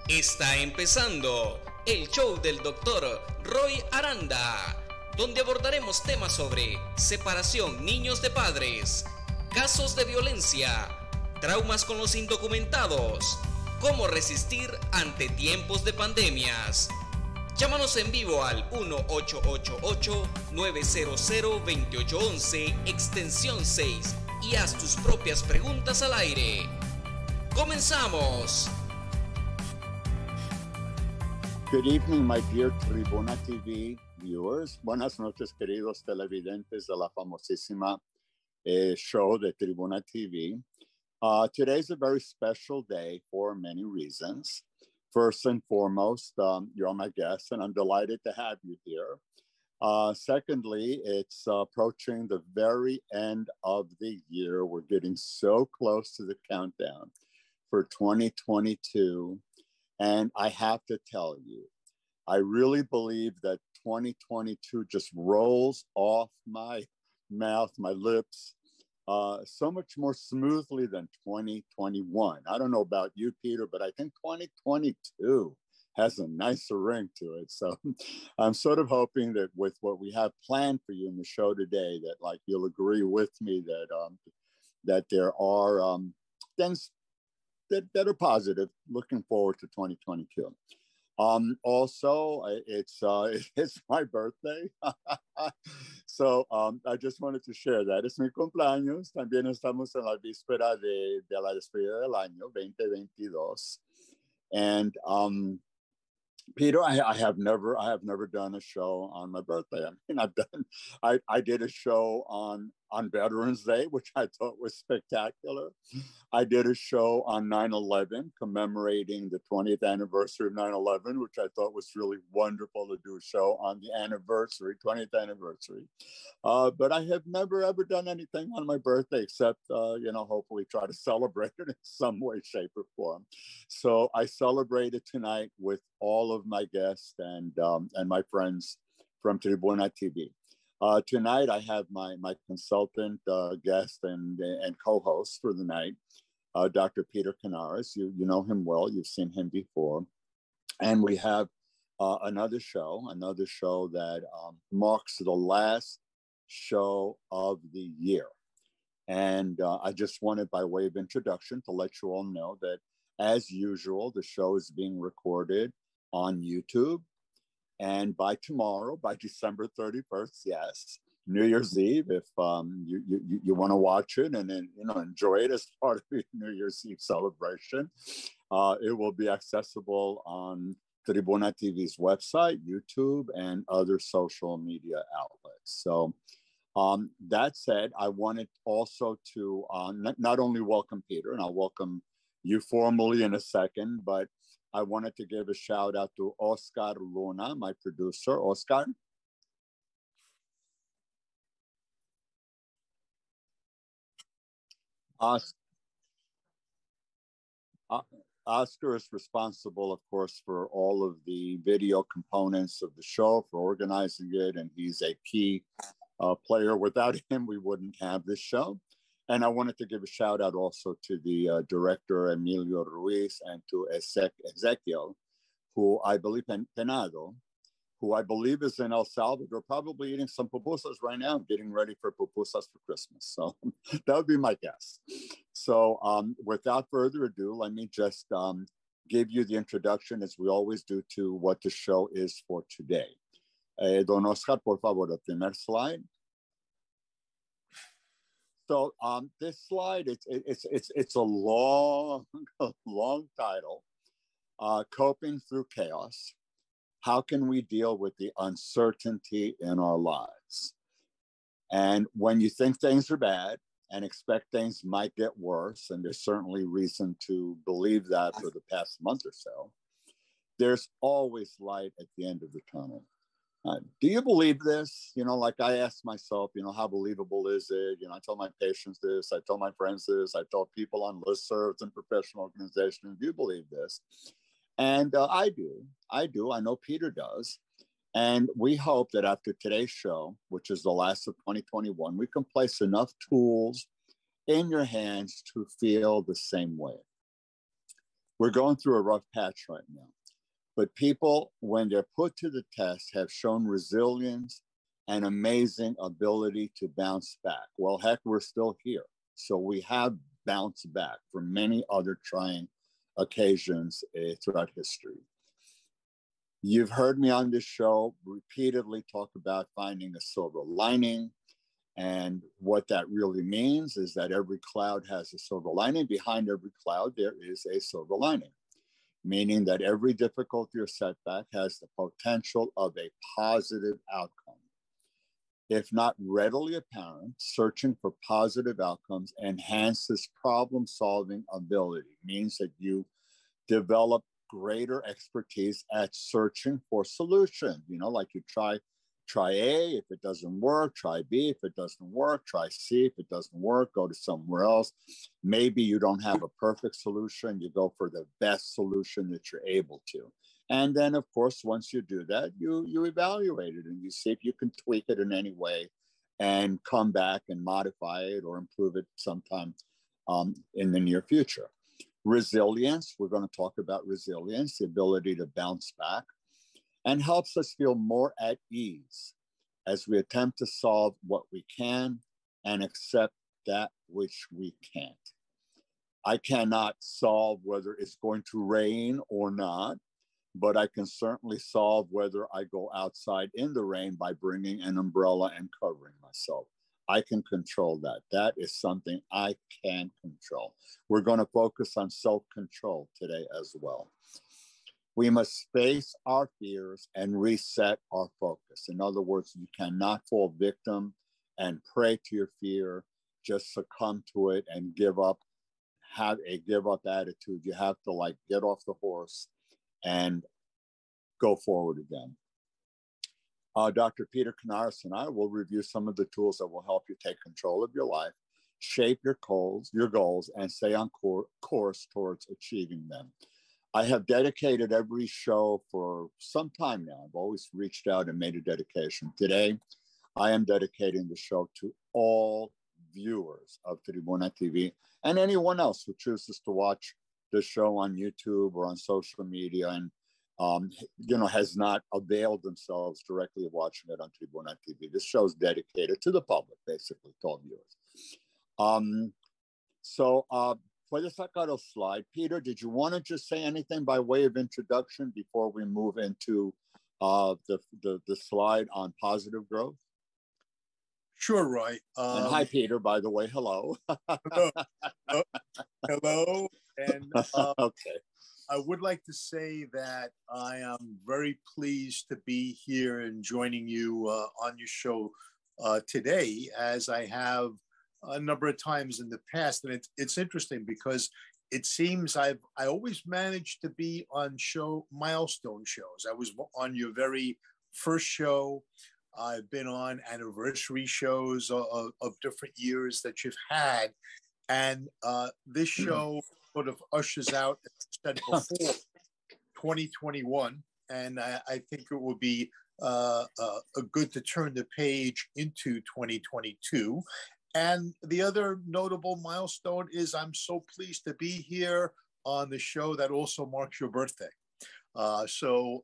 Está empezando el show del doctor Roy Aranda, donde abordaremos temas sobre separación niños de padres, casos de violencia, traumas con los indocumentados, cómo resistir ante tiempos de pandemias. Llámanos en vivo al 1-888-900-2811, extensión 6, y haz tus propias preguntas al aire. ¡Comenzamos! Good evening, my dear Tribuna TV viewers. Buenas noches, queridos televidentes de la famosísima show de Tribuna TV. Today's a very special day for many reasons. First and foremost, you're my guest, and I'm delighted to have you here. Secondly, it's approaching the very end of the year. We're getting so close to the countdown for 2022. And I have to tell you, I really believe that 2022 just rolls off my mouth, my lips, so much more smoothly than 2021. I don't know about you, Peter, but I think 2022 has a nicer ring to it. So I'm sort of hoping that with what we have planned for you in the show today, that like you'll agree with me that there are things that are positive. Looking forward to 2022. Also, it's my birthday. So I just wanted to share that. Es mi cumpleaños. También estamos en la víspera de la despedida del año 2022. And Peter, I have never done a show on my birthday. I mean, I did a show on Veterans Day, which I thought was spectacular. I did a show on 9/11, commemorating the 20th anniversary of 9/11, which I thought was really wonderful to do a show on the 20th anniversary. But I have never ever done anything on my birthday except, hopefully try to celebrate it in some way, shape, or form. So I celebrated tonight with all of my guests and my friends from Tribuna TV. Tonight, I have my consultant guest and co-host for the night, Dr. Peter Canaris. You know him well. You've seen him before. And we have another show that marks the last show of the year. And I just wanted, by way of introduction, to let you all know that, as usual, the show is being recorded on YouTube. And by tomorrow, by December 31st, yes, New Year's Eve, if you want to watch it and then enjoy it as part of your New Year's Eve celebration, it will be accessible on Tribuna TV's website, YouTube, and other social media outlets. So that said, I wanted also to not only welcome Peter, and I'll welcome you formally in a second, but I wanted to give a shout out to Oscar Luna, my producer. Oscar? Os- uh, Oscar is responsible, of course, for all of the video components of the show, for organizing it, and he's a key player. Without him, we wouldn't have this show. And I wanted to give a shout out also to the director, Emilio Ruiz, and to Ezequiel, who I believe, Penado, who I believe is in El Salvador, probably eating some pupusas right now, getting ready for pupusas for Christmas. So that would be my guess. So without further ado, let me just give you the introduction, as we always do, to what the show is for today. Don Oscar, por favor, the primer slide. So this slide, it's a long, long title, Coping Through Chaos. How can we deal with the uncertainty in our lives? And when you think things are bad and expect things might get worse, and there's certainly reason to believe that for the past month or so, there's always light at the end of the tunnel. Do you believe this? Like I asked myself, how believable is it? I tell my patients this, I tell my friends this, I tell people on listservs and professional organizations, do you believe this? And I do. I know Peter does. And we hope that after today's show, which is the last of 2021, we can place enough tools in your hands to feel the same way. We're going through a rough patch right now. But people, when they're put to the test, have shown resilience and amazing ability to bounce back. Well, heck, we're still here. So we have bounced back from many other trying occasions throughout history. You've heard me on this show repeatedly talk about finding a silver lining. And what that really means is that every cloud has a silver lining. Behind every cloud, there is a silver lining, meaning that every difficulty or setback has the potential of a positive outcome. If not readily apparent, searching for positive outcomes enhances problem-solving ability, means that you develop greater expertise at searching for solutions. You know, like you try A, if it doesn't work, try B, if it doesn't work, try C, if it doesn't work, go to somewhere else. Maybe you don't have a perfect solution, you go for the best solution that you're able to. And then, of course, once you do that, you evaluate it and you see if you can tweak it in any way and come back and modify it or improve it sometime in the near future. Resilience, we're going to talk about resilience, the ability to bounce back, and helps us feel more at ease as we attempt to solve what we can and accept that which we can't. I cannot solve whether it's going to rain or not, but I can certainly solve whether I go outside in the rain by bringing an umbrella and covering myself. I can control that. That is something I can control. We're going to focus on self-control today as well. We must face our fears and reset our focus. In other words, you cannot fall victim and prey to your fear, just succumb to it and give up, have a give up attitude. You have to get off the horse and go forward again. Dr. Peter Canaris and I will review some of the tools that will help you take control of your life, shape your goals, and stay on course towards achieving them. I have dedicated every show for some time now. I've always reached out and made a dedication. Today, I am dedicating the show to all viewers of Tribuna TV and anyone else who chooses to watch the show on YouTube or on social media and has not availed themselves directly of watching it on Tribuna TV. This show is dedicated to the public, basically, to all viewers. For the Sakaro slide, Peter, did you want to just say anything by way of introduction before we move into the slide on positive growth? Sure, Roy. And hi, Peter, by the way. Hello. Hello. Hello. And okay. I would like to say that I am very pleased to be here and joining you on your show today, as I have a number of times in the past. And it's interesting because it seems I always managed to be on milestone shows. I was on your very first show. I've been on anniversary shows of different years that you've had. And this show sort of ushers out, as I said before, 2021. And I think it will be a good to turn the page into 2022. And the other notable milestone is I'm so pleased to be here on the show that also marks your birthday. So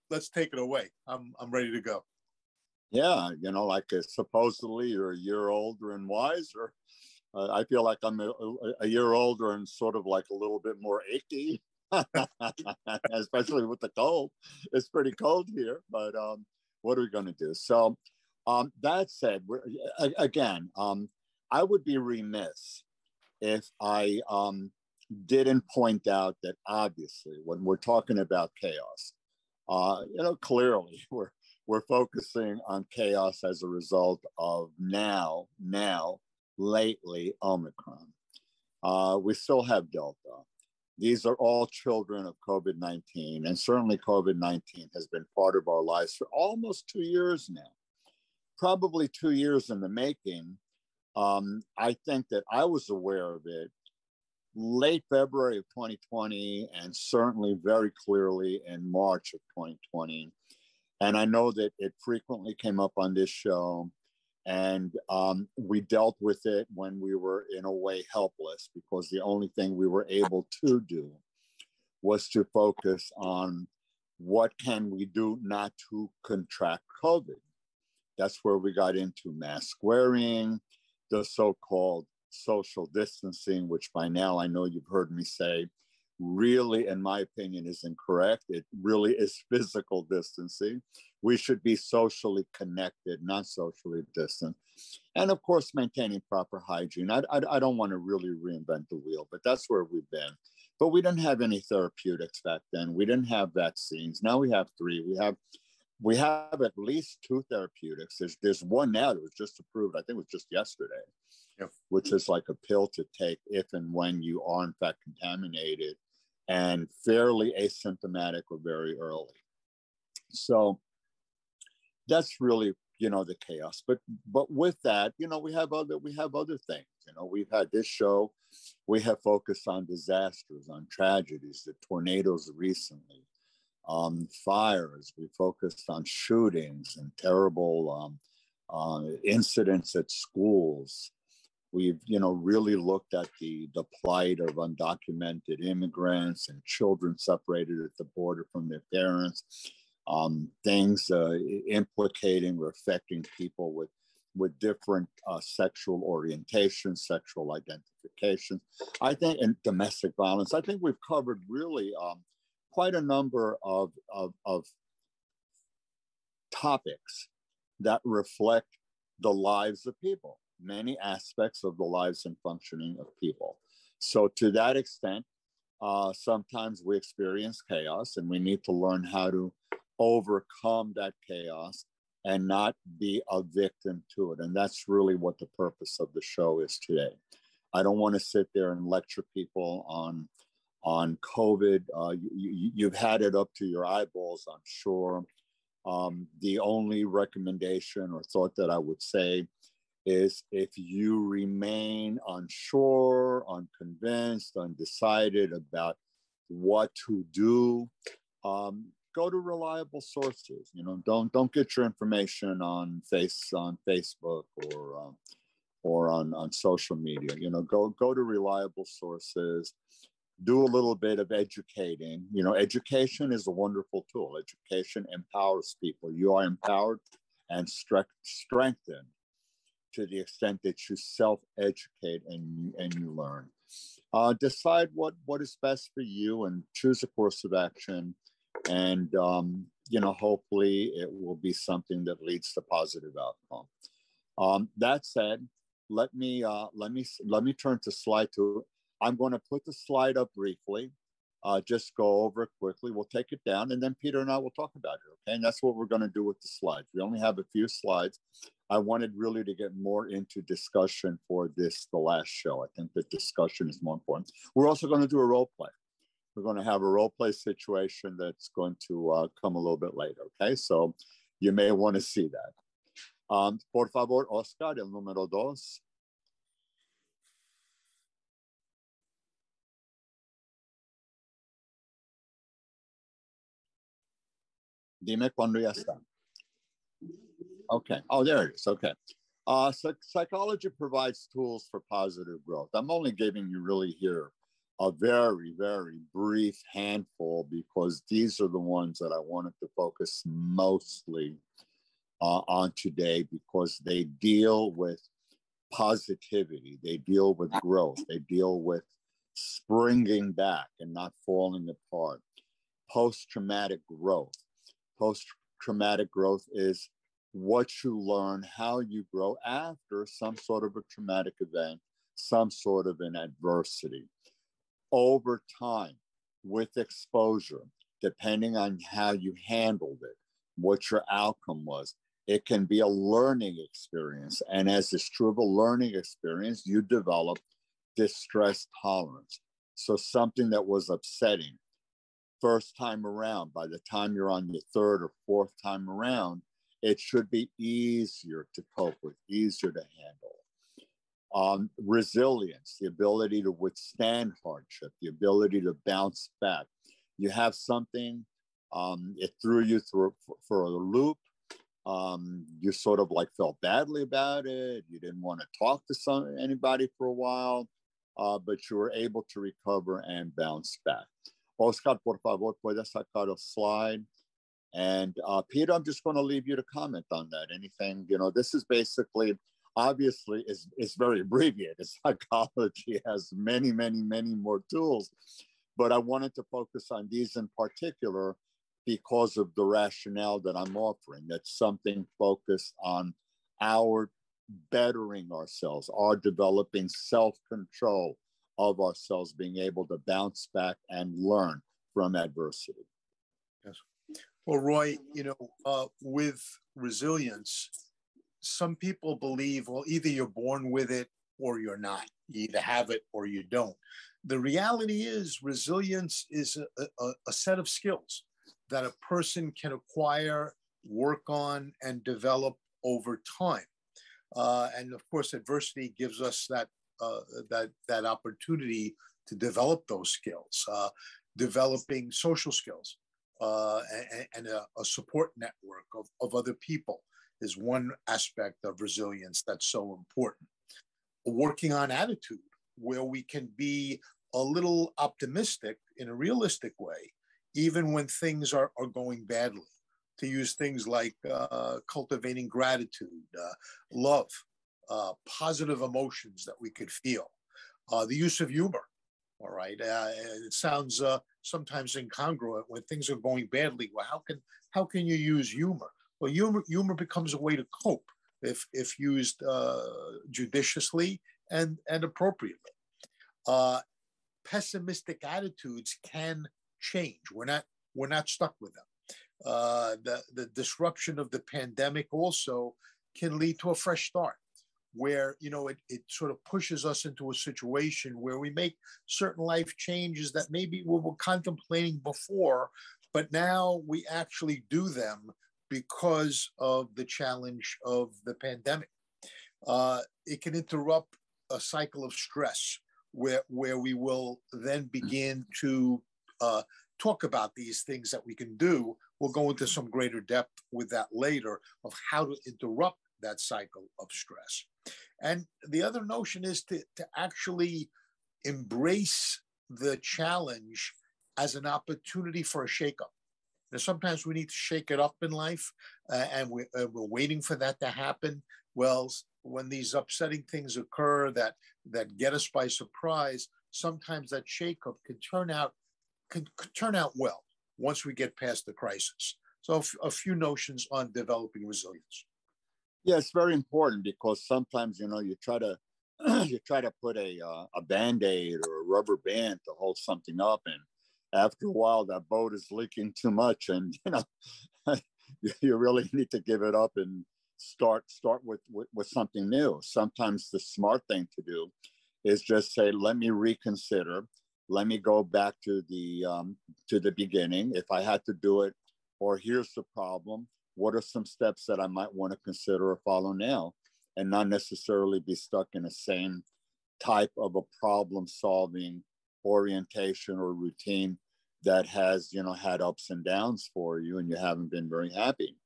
let's take it away. I'm ready to go. Yeah, supposedly you're a year older and wiser. I feel like I'm a year older and sort of like a little bit more achy, especially with the cold. It's pretty cold here, but what are we going to do? So that said, I would be remiss if I didn't point out that obviously when we're talking about chaos, clearly we're focusing on chaos as a result of lately Omicron. We still have Delta. These are all children of COVID-19, and certainly COVID-19 has been part of our lives for almost 2 years now. Probably 2 years in the making. I think that I was aware of it late February of 2020, and certainly very clearly in March of 2020. And I know that it frequently came up on this show, and we dealt with it when we were in a way helpless, because the only thing we were able to do was to focus on what can we do not to contract COVID. That's where we got into mask wearing, the so-called social distancing, which by now I know you've heard me say, really, in my opinion, is incorrect. It really is physical distancing. We should be socially connected, not socially distant. And of course, maintaining proper hygiene. I don't want to really reinvent the wheel, but that's where we've been. But we didn't have any therapeutics back then. We didn't have vaccines. Now we have 3. We have at least 2 therapeutics. There's one now that was just approved. I think it was just yesterday, which is like a pill to take if and when you are in fact contaminated and fairly asymptomatic or very early. So that's really, the chaos. But with that, we have other things. We've had this show. We have focused on disasters, on tragedies, the tornadoes recently, fires. We focused on shootings and terrible incidents at schools. We've, really looked at the plight of undocumented immigrants and children separated at the border from their parents. Things implicating or affecting people with different sexual orientations, sexual identifications. I think, and domestic violence. I think we've covered really quite a number of topics that reflect the lives of people, many aspects of the lives and functioning of people. So to that extent, sometimes we experience chaos and we need to learn how to overcome that chaos and not be a victim to it. And that's really what the purpose of the show is today. I don't want to sit there and lecture people on COVID. You've had it up to your eyeballs, I'm sure. The only recommendation or thought that I would say is if you remain unsure, unconvinced, undecided about what to do, go to reliable sources. Don't get your information on Facebook or on social media. Go to reliable sources. Do a little bit of educating. Education is a wonderful tool. Education empowers people. You are empowered and strengthened to the extent that you self-educate and you learn. Decide what is best for you and choose a course of action. And, hopefully it will be something that leads to positive outcome. That said, let me turn to slide 2. I'm going to put the slide up briefly, just go over it quickly. We'll take it down and then Peter and I will talk about it. Okay. And that's what we're going to do with the slides. We only have a few slides. I wanted really to get more into discussion for the last show. I think the discussion is more important. We're also going to do a role play. We're going to have a role play situation that's going to come a little bit later. Okay. So you may want to see that. Por favor, Oscar, el número 2. Dime cuando ya está. Okay. Oh, there it is. Okay. Psychology provides tools for positive growth. I'm only giving you really here a very, very brief handful because these are the ones that I wanted to focus mostly on today because they deal with positivity. They deal with growth. They deal with springing back and not falling apart. Post-traumatic growth. Post-traumatic growth is what you learn, how you grow after some sort of a traumatic event, some sort of an adversity. Over time, with exposure, depending on how you handled it, what your outcome was, it can be a learning experience. And as is true of a learning experience, you develop distress tolerance. So something that was upsetting first time around, by the time you're on your 3rd or 4th time around, it should be easier to cope with, easier to handle. Resilience, the ability to withstand hardship, the ability to bounce back. You have something, it threw you for a loop. You sort of like felt badly about it. You didn't want to talk to anybody for a while, but you were able to recover and bounce back. Oscar, por favor, puede sacar a slide. And Peter, I'm just going to leave you to comment on that. Anything, this is basically, obviously, is very abbreviated. Psychology has many, many, many more tools. But I wanted to focus on these in particular because of the rationale that I'm offering. That's something focused on our bettering ourselves, our developing self-control of ourselves, being able to bounce back and learn from adversity. Yes. Well, Roy, with resilience, some people believe, well, either you're born with it or you're not. You either have it or you don't. The reality is resilience is a set of skills that a person can acquire, work on, and develop over time. And of course, adversity gives us that opportunity to develop those skills, developing social skills and a support network of other people is one aspect of resilience that's so important. Working on attitude, where we can be a little optimistic in a realistic way, even when things are going badly. To use things like cultivating gratitude, love, positive emotions that we could feel, the use of humor. All right, it sounds sometimes incongruent when things are going badly. Well, how can you use humor? Well, humor becomes a way to cope if used judiciously and appropriately. Pessimistic attitudes can change. We're not stuck with them. The disruption of the pandemic also can lead to a fresh start, where it sort of pushes us into a situation where we make certain life changes that maybe we were contemplating before, but now we actually do them because of the challenge of the pandemic. It can interrupt a cycle of stress where we will then begin to talk about these things that we can do. We'll go into some greater depth with that later of how to interrupt that cycle of stress. And the other notion is to actually embrace the challenge as an opportunity for a shakeup. Now, sometimes we need to shake it up in life, and we're waiting for that to happen. Well, when these upsetting things occur that get us by surprise, sometimes that shakeup can turn out well once we get past the crisis. So a few notions on developing resilience. Yeah, it's very important because sometimes you try to put a Band-Aid or a rubber band to hold something up, and after a while that boat is leaking too much, and you really need to give it up and start with something new. Sometimes the smart thing to do is just say, let me reconsider. Let me go back to the beginning if I had to do it, or here's the problem. What are some steps that I might want to consider or follow now, and not necessarily be stuck in the same type of a problem-solving orientation or routine that has, had ups and downs for you and you haven't been very happy.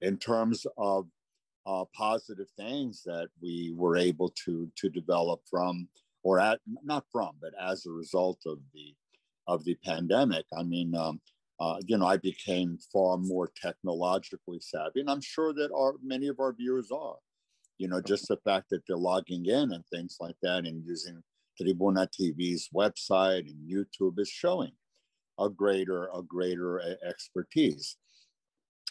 In terms of positive things that we were able to develop from, or not from, but as a result of the pandemic. I mean, I became far more technologically savvy, and I'm sure that many of our viewers are. Just the fact that they're logging in and things like that, and using Tribuna TV's website and YouTube is showing a greater expertise.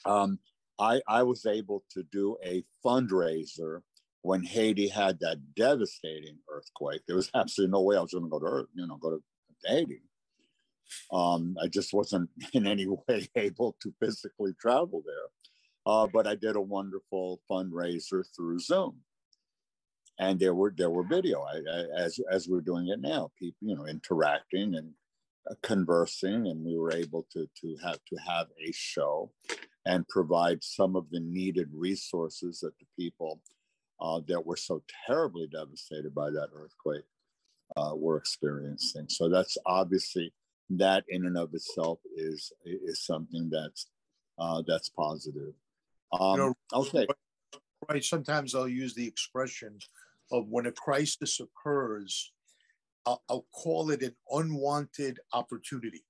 I was able to do a fundraiser when Haiti had that devastating earthquake. There was absolutely no way I was going to go to Haiti. I just wasn't in any way able to physically travel there. But I did a wonderful fundraiser through Zoom, and there were video as we're doing it now. People, interacting and conversing, and we were able to have a show and provide some of the needed resources that the people that were so terribly devastated by that earthquake were experiencing. So that's obviously, that in and of itself is something that's positive. Okay. Right. Sometimes I'll use the expression of when a crisis occurs, I'll call it an unwanted opportunity.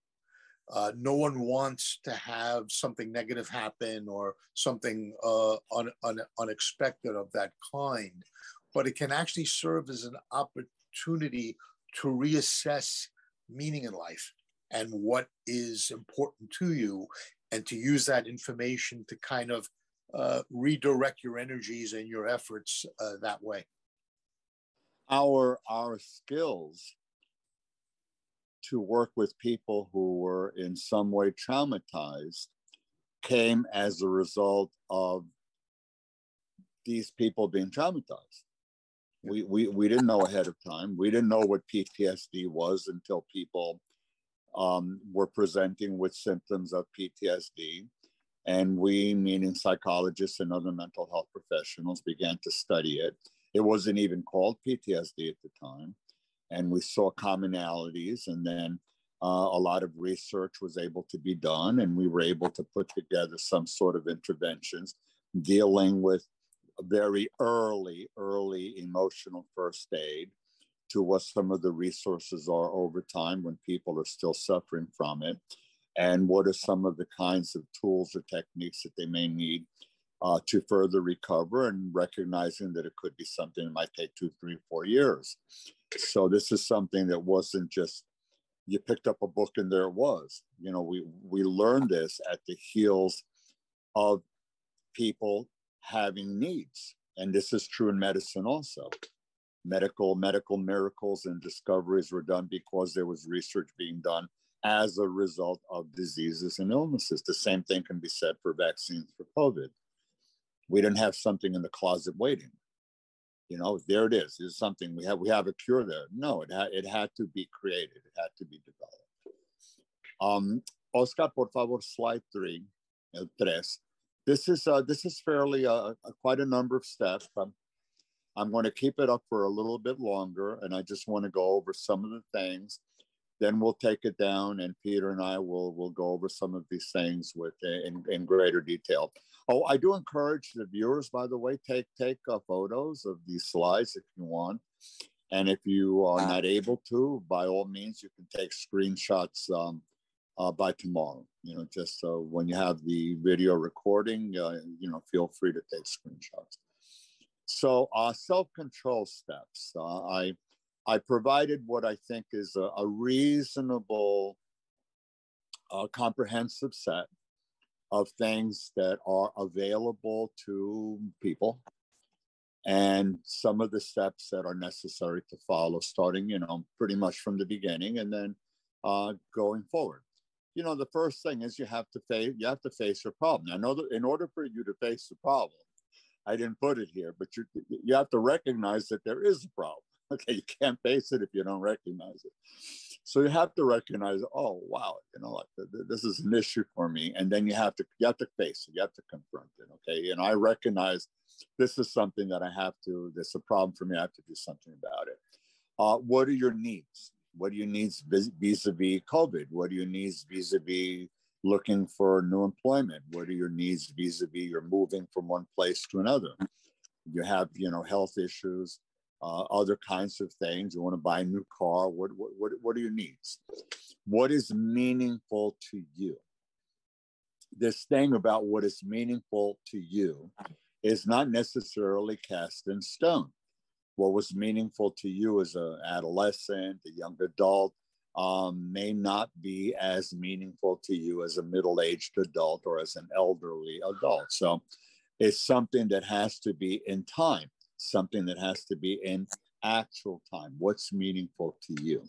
No one wants to have something negative happen or something unexpected of that kind, but it can actually serve as an opportunity to reassess meaning in life and what is important to you, and to use that information to kind of redirect your energies and your efforts that way. Our skills to work with people who were in some way traumatized came as a result of these people being traumatized. We didn't know ahead of time. We didn't know what PTSD was until people were presenting with symptoms of PTSD. And we, meaning psychologists and other mental health professionals, began to study it. It wasn't even called PTSD at the time. And we saw commonalities, and then a lot of research was able to be done, and we were able to put together some sort of interventions dealing with very early emotional first aid to what some of the resources are over time when people are still suffering from it, and what are some of the kinds of tools or techniques that they may need to further recover, and recognizing that it could be something that might take 2, 3, 4 years. So this is something that wasn't just you picked up a book and there it was. You know, we learned this at the heels of people having needs, and this is true in medicine also. Medical miracles and discoveries were done because there was research being done as a result of diseases and illnesses. The same thing can be said for vaccines for COVID. We didn't have something in the closet waiting. You know, there it is. There's something we have a cure there. No, it had to be created. It had to be developed. Oscar, por favor, slide 3, el 3. This is fairly quite a number of steps. I'm going to keep it up for a little bit longer, and I just want to go over some of the things. Then we'll take it down, and Peter and I will go over some of these things in greater detail. Oh, I do encourage the viewers, by the way, take photos of these slides if you want. And if you are not able to, by all means, you can take screenshots by tomorrow. You know, just so when you have the video recording, you know, feel free to take screenshots. So self-control steps. I provided what I think is a reasonable, comprehensive set of things that are available to people, and some of the steps that are necessary to follow, starting, you know, pretty much from the beginning, and then going forward. You know, the first thing is you have to face your problem. I know that in order for you to face the problem, I didn't put it here, but you have to recognize that there is a problem. Okay, you can't face it if you don't recognize it. So you have to recognize, oh wow, you know, like this is an issue for me, and then you have to face it. You have to confront it. Okay, and I recognize this is something that I have to. This is a problem for me. I have to do something about it. What are your needs? What do you need vis-a-vis COVID? What do you need vis-a-vis looking for new employment? What are your needs vis-a-vis you're moving from one place to another? You have, you know, health issues. Other kinds of things. You want to buy a new car. What are your needs? What is meaningful to you? This thing about what is meaningful to you is not necessarily cast in stone. What was meaningful to you as an adolescent, a young adult, may not be as meaningful to you as a middle-aged adult or as an elderly adult. So it's something that has to be in time. Something that has to be in actual time. What's meaningful to you?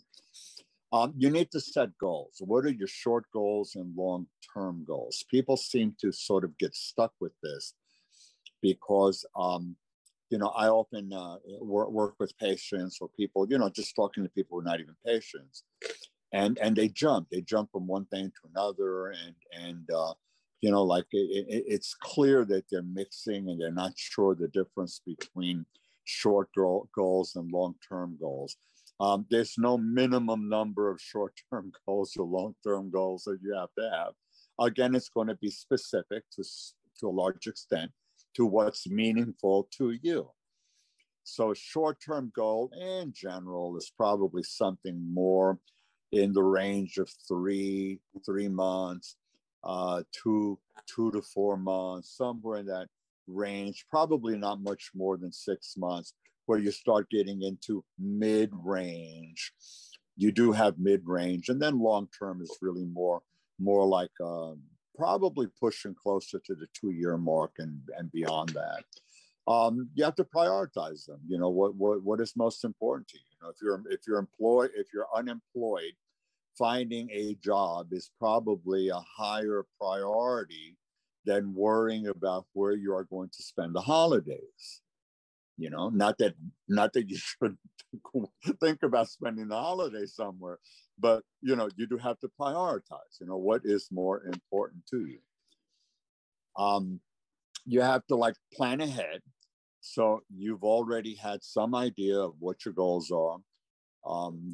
You need to set goals. What are your short goals and long-term goals? People seem to sort of get stuck with this because, you know, I often work with patients or people, you know, just talking to people who are not even patients, and they jump from one thing to another, and you know, like it's clear that they're mixing and they're not sure the difference between short goals and long-term goals. There's no minimum number of short-term goals or long-term goals that you have to have. Again, it's going to be specific to a large extent to what's meaningful to you. So short-term goal in general is probably something more in the range of three months, 2 to 4 months, somewhere in that range, probably not much more than 6 months, where you start getting into mid-range. You do have mid-range, and then long-term is really more like probably pushing closer to the 2-year mark and beyond that. You have to prioritize them. You know, what is most important to you. You know, if you're unemployed, finding a job is probably a higher priority than worrying about where you are going to spend the holidays. You know, not that you should think about spending the holiday somewhere, but you know, you do have to prioritize. You know, what is more important to you. You have to like plan ahead. So you've already had some idea of what your goals are.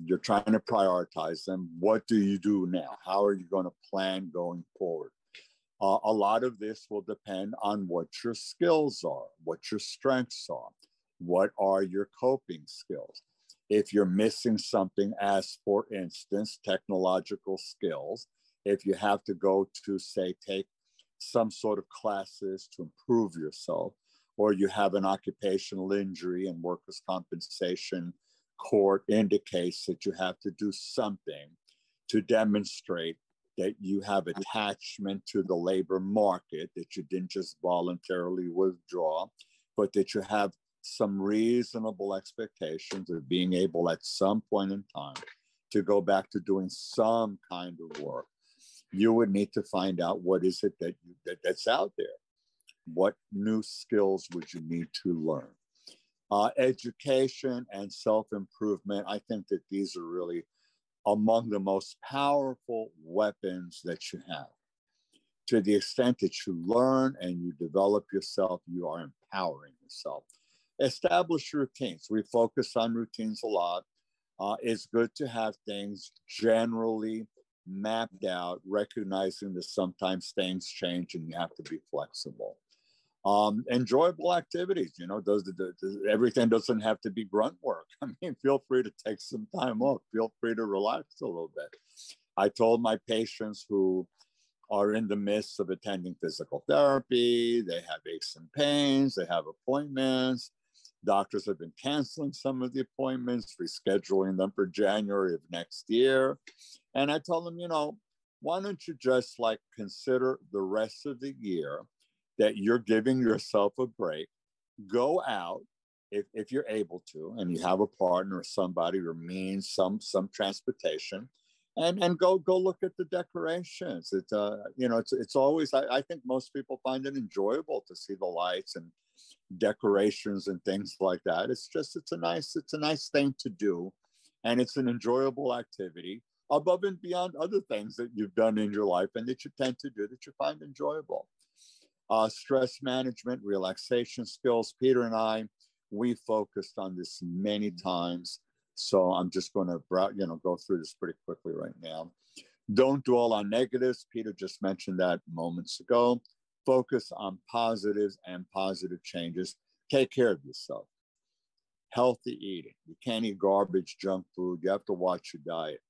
You're trying to prioritize them. What do you do now? How are you going to plan going forward? A lot of this will depend on what your skills are, what your strengths are, what are your coping skills. If you're missing something, as for instance, technological skills, if you have to go to, say, take some sort of classes to improve yourself, or you have an occupational injury and workers' compensation court indicates that you have to do something to demonstrate that you have attachment to the labor market, that you didn't just voluntarily withdraw, but that you have some reasonable expectations of being able at some point in time to go back to doing some kind of work. You would need to find out what is it that's out there. What new skills would you need to learn? Education and self-improvement, I think that these are really among the most powerful weapons that you have. To the extent that you learn and you develop yourself, you are empowering yourself. Establish routines. We focus on routines a lot. It's good to have things generally mapped out, recognizing that sometimes things change and you have to be flexible. Enjoyable activities, you know, everything doesn't have to be grunt work. I mean, feel free to take some time off. Feel free to relax a little bit. I told my patients who are in the midst of attending physical therapy, they have aches and pains, they have appointments. Doctors have been canceling some of the appointments, rescheduling them for January of next year. And I told them, you know, why don't you just like consider the rest of the year that you're giving yourself a break, go out if you're able to, and you have a partner or somebody or means some transportation, and go look at the decorations. It's always, I think most people find it enjoyable to see the lights and decorations and things like that. It's a nice thing to do, and it's an enjoyable activity above and beyond other things that you've done in your life and that you tend to do that you find enjoyable. Stress management, relaxation skills. Peter and I, we focused on this many times. So I'm just going to go through this pretty quickly right now. Don't dwell on negatives. Peter just mentioned that moments ago. Focus on positives and positive changes. Take care of yourself. Healthy eating. You can't eat garbage, junk food. You have to watch your diet.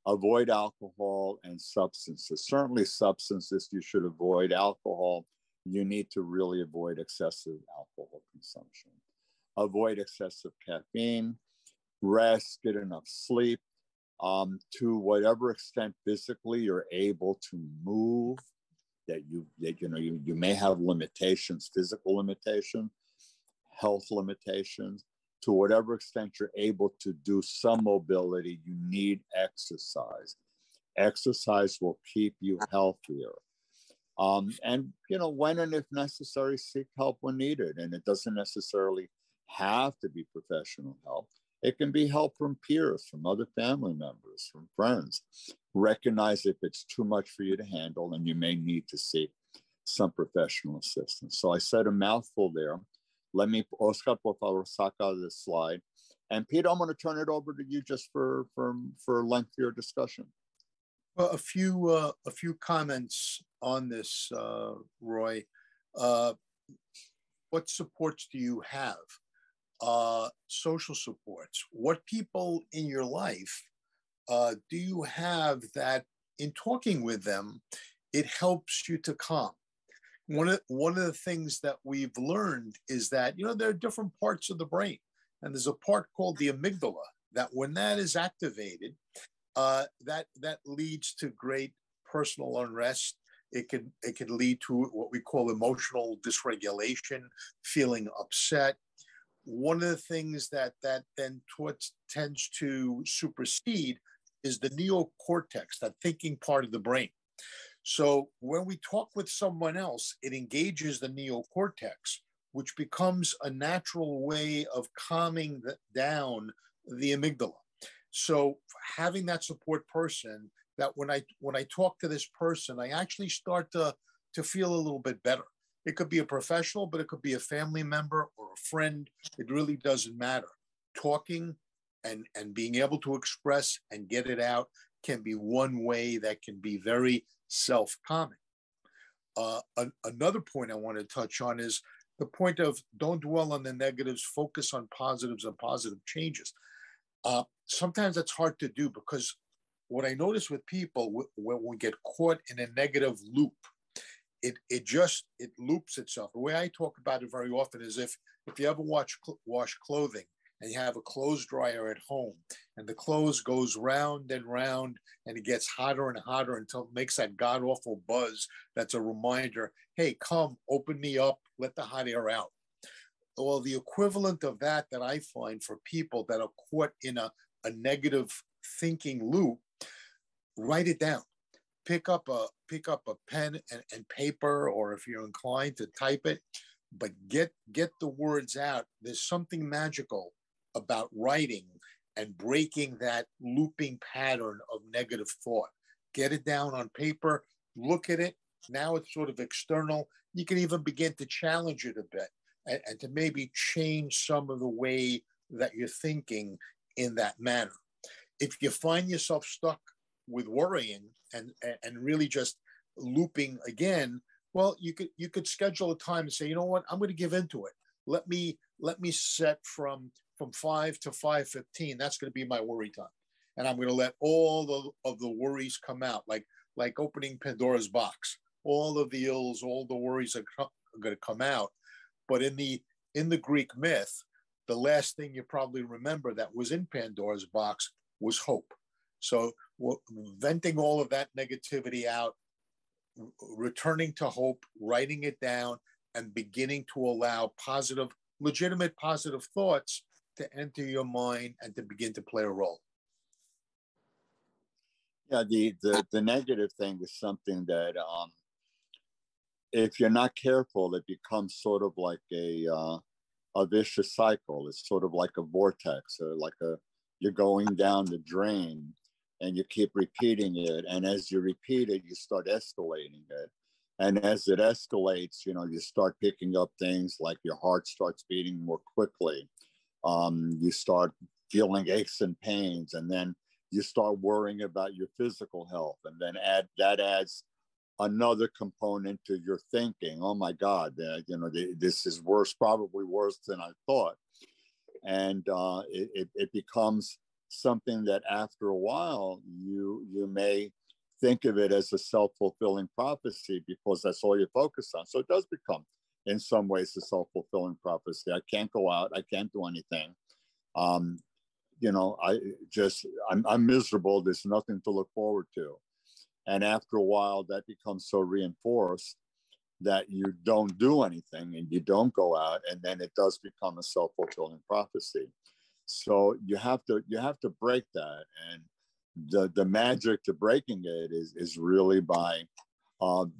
Avoid alcohol and substances. Certainly substances you should avoid. Alcohol, you need to really avoid excessive alcohol consumption. Avoid excessive caffeine. Rest, get enough sleep. To whatever extent physically you're able to move, that you may have limitations, physical limitations, health limitations. To whatever extent you're able to do some mobility, you need exercise. Exercise will keep you healthier. And when and if necessary, seek help when needed. And it doesn't necessarily have to be professional help. It can be help from peers, from other family members, from friends. Recognize if it's too much for you to handle, and you may need to seek some professional assistance. So I said a mouthful there. Let me, Oscar, por favor, saca this slide. And Peter, I'm going to turn it over to you just for lengthier discussion. Well, a few comments on this, Roy. What supports do you have? Social supports. What people in your life do you have that in talking with them, it helps you to calm? One of the things that we've learned is that, there are different parts of the brain, and there's a part called the amygdala that when that is activated, that leads to great personal unrest. It can lead to what we call emotional dysregulation, feeling upset. One of the things that then tends to supersede is the neocortex, that thinking part of the brain. So when we talk with someone else, it engages the neocortex, which becomes a natural way of calming down the amygdala. So having that support person, that when I talk to this person, I actually start to feel a little bit better. It could be a professional, but it could be a family member or a friend. It really doesn't matter. Talking and being able to express and get it out can be one way that can be very self-calming. Another point I want to touch on is the point of don't dwell on the negatives, focus on positives and positive changes. Sometimes that's hard to do because what I notice with people, when we get caught in a negative loop, it loops itself. The way I talk about it very often is if you ever wash clothing and you have a clothes dryer at home and the clothes goes round and round and it gets hotter and hotter until it makes that god-awful buzz that's a reminder, hey, come, open me up, let the hot air out. Well, the equivalent of that I find for people that are caught in a negative thinking loop, write it down. Pick up a pen and paper, or if you're inclined to type it, but get the words out. There's something magical about writing and breaking that looping pattern of negative thought. Get it down on paper, look at it. Now it's sort of external. You can even begin to challenge it a bit and to maybe change some of the way that you're thinking in that manner. If you find yourself stuck with worrying and really just looping again, well, you could schedule a time and say, you know what, I'm going to give into it. Let me set from 5 to 5:15. That's going to be my worry time, and I'm going to let all of the worries come out, like opening Pandora's box. All of the ills, all the worries are going to come out. But in the Greek myth, the last thing you probably remember that was in Pandora's box was hope. So venting all of that negativity out, returning to hope, writing it down, and beginning to allow legitimate positive thoughts to enter your mind and to begin to play a role. Yeah, the negative thing is something that if you're not careful, it becomes sort of like a vicious cycle. It's sort of like a vortex, or you're going down the drain, and you keep repeating it. And as you repeat it, you start escalating it. And as it escalates, you start picking up things like your heart starts beating more quickly. You start feeling aches and pains, and then you start worrying about your physical health. And then that adds another component to your thinking. Oh my God, this is probably worse than I thought. And it becomes something that after a while, you may think of it as a self-fulfilling prophecy because that's all you focus on. So it does become, in some ways, a self-fulfilling prophecy. I can't go out. I can't do anything. I'm miserable. There's nothing to look forward to. And after a while, that becomes so reinforced that you don't do anything and you don't go out, and then it does become a self-fulfilling prophecy. So you have to break that, and the magic to breaking it is really by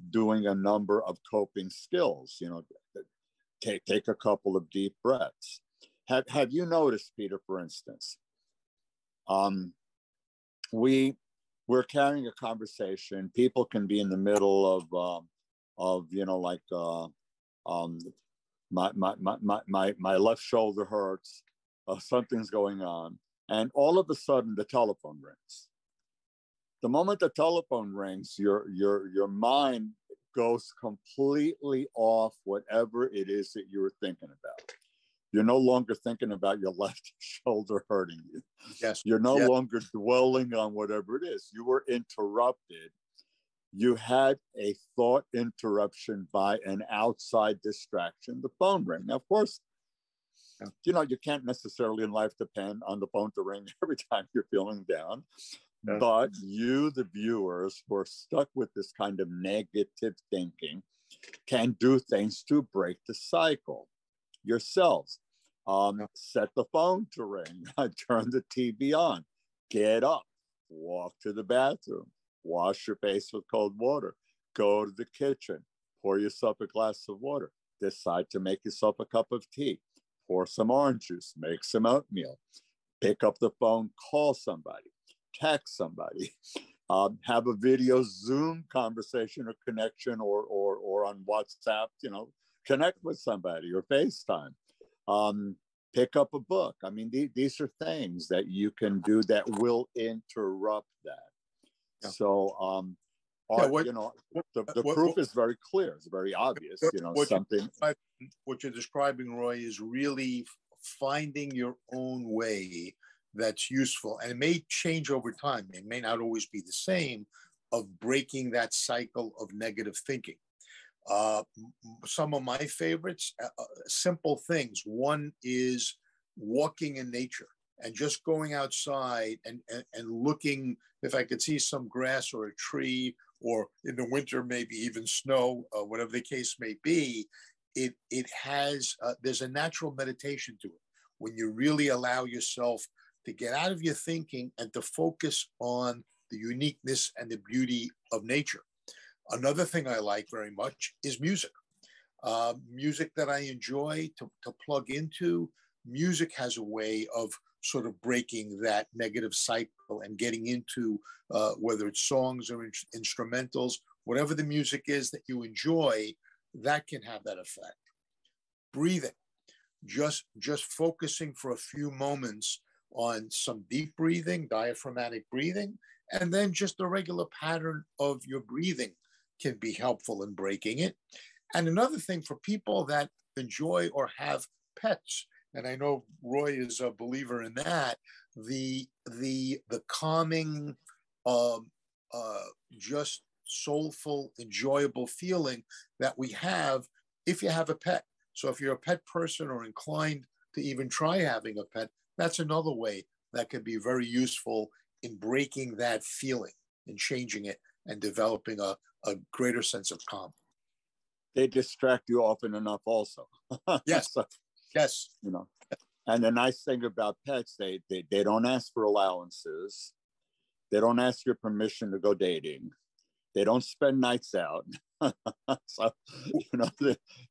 doing a number of coping skills. Take a couple of deep breaths. Have you noticed, Peter, for instance, we're carrying a conversation. People can be in the middle of my left shoulder hurts, something's going on, and all of a sudden the telephone rings. The moment the telephone rings, your mind goes completely off whatever it is that you were thinking about, You're no longer thinking about your left shoulder hurting you. Yes. You're no longer dwelling on whatever it is. You were interrupted. You had a thought interruption by an outside distraction, the phone ring. Now, of course, you know, you can't necessarily in life depend on the phone to ring every time you're feeling down. Yeah. But you, the viewers, who are stuck with this kind of negative thinking, can do things to break the cycle yourselves. Set the phone to ring, turn the TV on, get up, walk to the bathroom, wash your face with cold water, go to the kitchen, pour yourself a glass of water, decide to make yourself a cup of tea, pour some orange juice, make some oatmeal, pick up the phone, call somebody, text somebody, have a video Zoom conversation or connection or on WhatsApp, you know, connect with somebody or FaceTime. Pick up a book. I mean, these are things that you can do that will interrupt that. Yeah. So, you know, the proof is very clear. It's very obvious. You know, what you're describing, Roy, is really finding your own way that's useful, and it may change over time. It may not always be the same, of breaking that cycle of negative thinking. Some of my favorites, simple things. One is walking in nature and just going outside and looking, if I could see some grass or a tree, or in the winter, maybe even snow, whatever the case may be, it has, there's a natural meditation to it when you really allow yourself to get out of your thinking and to focus on the uniqueness and the beauty of nature. Another thing I like very much is music. Music that I enjoy to plug into. Music has a way of sort of breaking that negative cycle and getting into whether it's songs or instrumentals, whatever the music is that you enjoy, that can have that effect. Breathing, just focusing for a few moments on some deep breathing, diaphragmatic breathing, and then just a regular pattern of your breathing can be helpful in breaking it. And another thing for people that enjoy or have pets, and I know Roy is a believer in that, the calming, just soulful, enjoyable feeling that we have if you have a pet. So if you're a pet person or inclined to even try having a pet, that's another way that can be very useful in breaking that feeling and changing it and developing a greater sense of calm. They distract you often enough also. Yes. So, yes. You know, and the nice thing about pets, they don't ask for allowances. They don't ask your permission to go dating. They don't spend nights out. So, you know,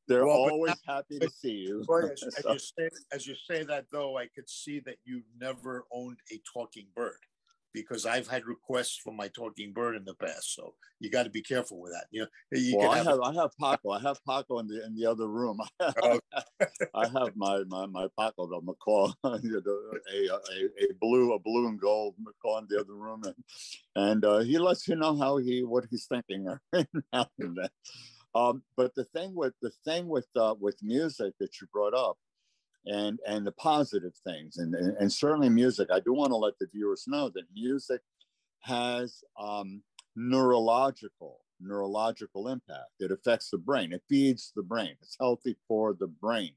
they're always happy to see you. Boy, as you say that, though, I could see that you've never owned a talking bird, because I've had requests for my talking bird in the past. So you got to be careful with that. You know, I have Paco. I have Paco in the other room. I have my Paco, the macaw, a blue and gold macaw in the other room, and he lets you know what he's thinking now and then. But the thing with music that you brought up, and the positive things, and certainly music, I do want to let the viewers know that music has neurological impact. It affects the brain. It feeds the brain. It's healthy for the brain.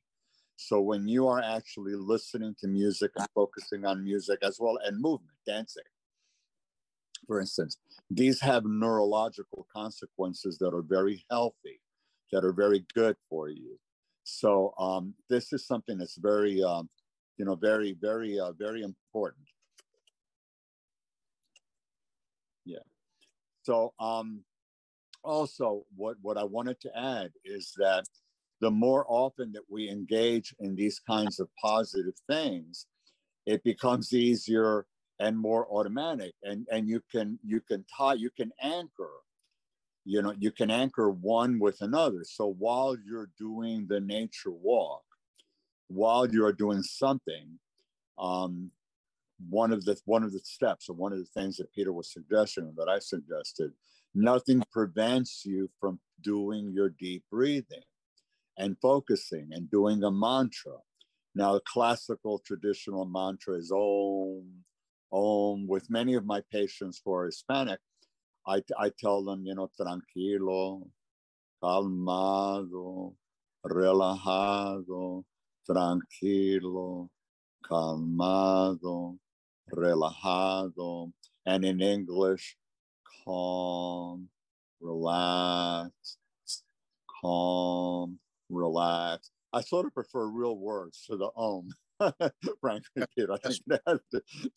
So when you are actually listening to music and focusing on music as well, and movement, dancing, for instance, these have neurological consequences that are very healthy, that are very good for you. So this is something that's very, very, very, very important. Yeah. So also, what I wanted to add is that the more often that we engage in these kinds of positive things, it becomes easier and more automatic, and you can anchor. You know, you can anchor one with another. So while you're doing the nature walk, while you're doing something, one of the steps, or one of the things that Peter was suggesting, that I suggested, nothing prevents you from doing your deep breathing and focusing and doing a mantra. Now, the classical traditional mantra is Om, Om. With many of my patients who are Hispanic, I tell them, tranquilo, calmado, relajado, tranquilo, calmado, relajado. And in English, calm, relax, calm, relax. I sort of prefer real words to the Om, frankly, Peter. I think that,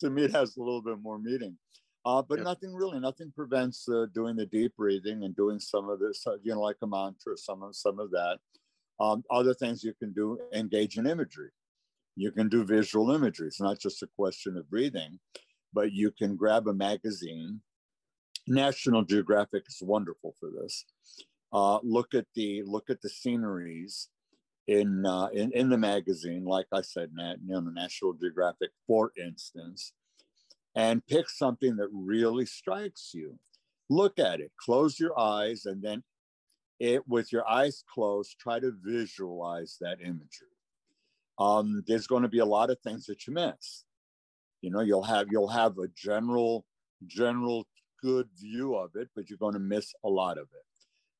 to me, it has a little bit more meaning. But nothing prevents doing the deep breathing and doing some of this, like a mantra, some of that. Other things you can do, engage in imagery. You can do visual imagery. It's not just a question of breathing, but you can grab a magazine. National Geographic is wonderful for this. Look at the sceneries in the magazine, like I said, National Geographic, for instance, and pick something that really strikes you. Look at it, close your eyes, and then with your eyes closed, try to visualize that imagery. There's going to be a lot of things that you miss. You'll have a general good view of it, but you're going to miss a lot of it.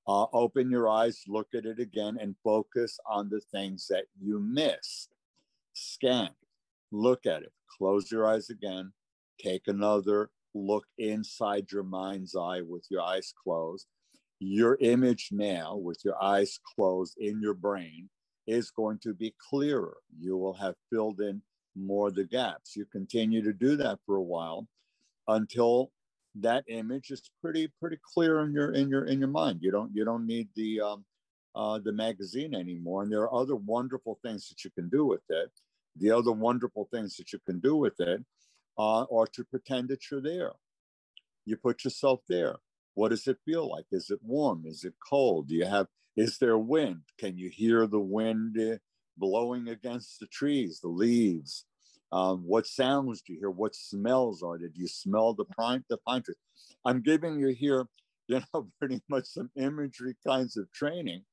Open your eyes, look at it again, and focus on the things that you missed. Scan, look at it, close your eyes again, take another look inside your mind's eye with your eyes closed. Your image now, with your eyes closed in your brain, is going to be clearer. You will have filled in more of the gaps. You continue to do that for a while until that image is pretty clear in your mind. You don't need the magazine anymore. And there are other wonderful things that you can do with it. The other wonderful things that you can do with it are to pretend that you're there. You put yourself there. What does it feel like? Is it warm? Is it cold? Is there wind? Can you hear the wind blowing against the trees, the leaves? What sounds do you hear? What smells are there? Do you smell the pine trees? I'm giving you here, pretty much some imagery kinds of training.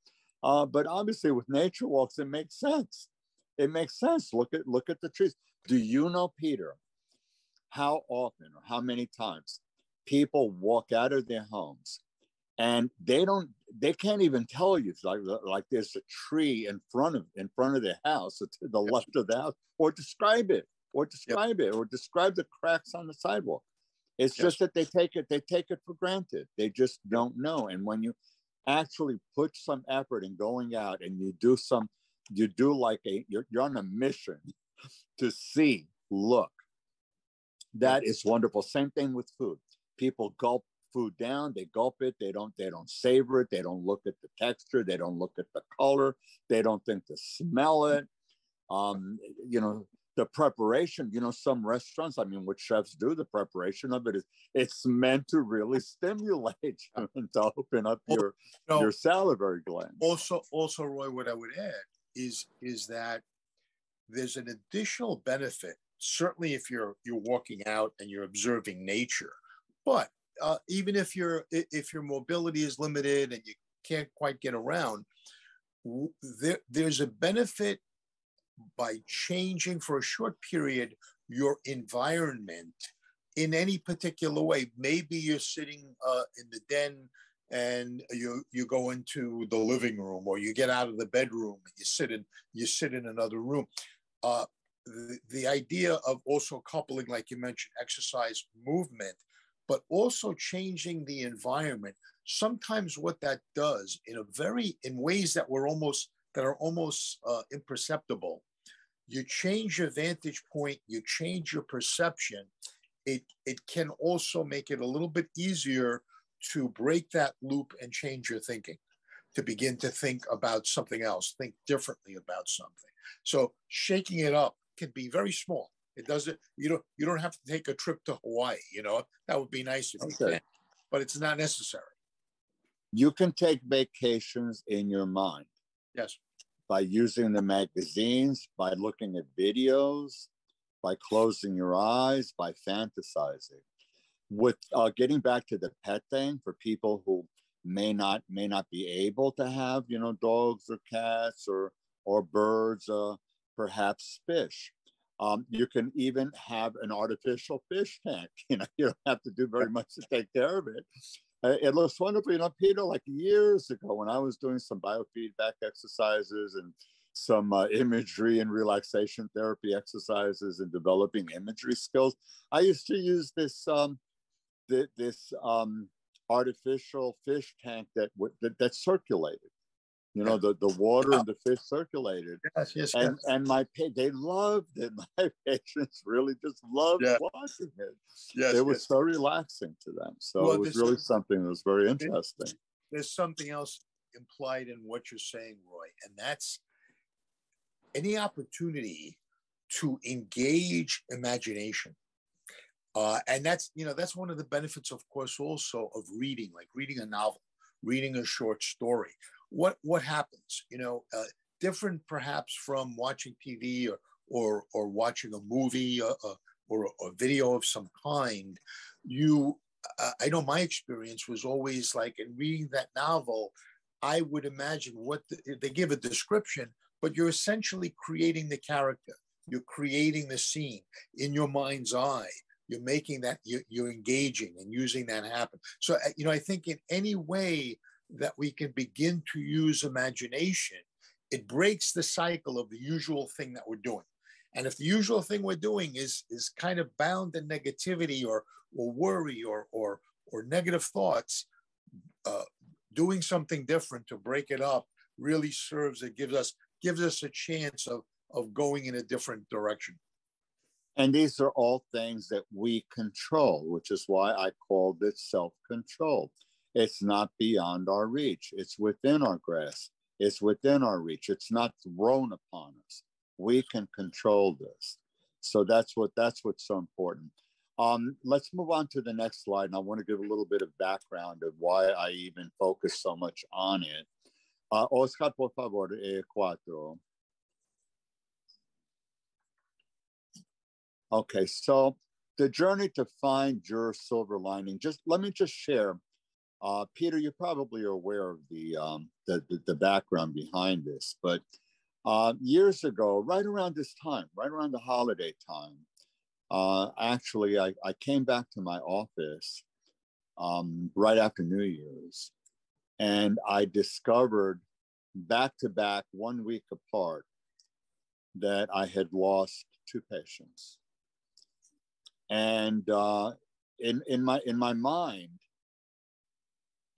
But obviously with nature walks, it makes sense. It makes sense. Look at the trees. Do you know, Peter, how often or how many times people walk out of their homes and they can't even tell you, like there's a tree in front of their house, or to the left of the house, or describe it, or describe the cracks on the sidewalk. It's just that they take it for granted. They just don't know. And when you actually put some effort in going out and you're on a mission to see, look, that is wonderful. Same thing with food. People gulp food down, they gulp it, they don't savor it, they don't look at the texture, they don't look at the color, they don't think to smell it. The preparation, some restaurants, what chefs do, the preparation of it it's meant to really stimulate you and to open up your salivary gland. Also, Roy, what I would add is that there's an additional benefit, certainly if you're walking out and you're observing nature, but even if your mobility is limited and you can't quite get around, there's a benefit by changing for a short period your environment in any particular way. Maybe you're sitting in the den and you go into the living room, or you get out of the bedroom and you sit in another room. The idea of also coupling, like you mentioned, exercise, movement, but also changing the environment. Sometimes what that does in ways that are almost imperceptible, you change your vantage point, you change your perception. It can also make it a little bit easier to break that loop and change your thinking, to begin to think about something else, think differently about something. So shaking it up can be very small. It doesn't, you don't have to take a trip to Hawaii, that would be nice if you can, but it's not necessary. You can take vacations in your mind. Yes. By using the magazines, by looking at videos, by closing your eyes, by fantasizing. With getting back to the pet thing, for people who may not be able to have, dogs or cats or birds, perhaps fish. You can even have an artificial fish tank. You know, you don't have to do very much to take care of it. It looks wonderful. You know, Peter, like years ago when I was doing some biofeedback exercises and some imagery and relaxation therapy exercises and developing imagery skills, I used to use this artificial fish tank that circulated. You know, the water and the fish circulated. Yes. And they loved it. My patients really just loved watching it. It was so relaxing to them. So it was really something that was very interesting. There's something else implied in what you're saying, Roy, and that's any opportunity to engage imagination. And that's one of the benefits, of course, also of reading, like reading a novel, reading a short story. What happens, different perhaps from watching TV or watching a movie or a video of some kind. I know my experience was always like in reading that novel, I would imagine they give a description, but you're essentially creating the character. You're creating the scene in your mind's eye. You're making that, you're engaging and using that happen. So, I think in any way that we can begin to use imagination, it breaks the cycle of the usual thing that we're doing. And if the usual thing we're doing is kind of bound in negativity or worry or negative thoughts, doing something different to break it up really serves. It gives us a chance of going in a different direction. And these are all things that we control, which is why I called it self-control. It's not beyond our reach. It's within our grasp. It's within our reach. It's not thrown upon us. We can control this. So that's what's so important. Let's move on to the next slide. And I want to give a little bit of background of why I even focus so much on it. Oscar, por favor, 4. Okay, so the journey to find your silver lining, let me share. Peter, you probably are aware of the background behind this, but years ago, right around this time, right around the holiday time, actually, I came back to my office right after New Year's, and I discovered back to back, 1 week apart, that I had lost 2 patients. And in my mind,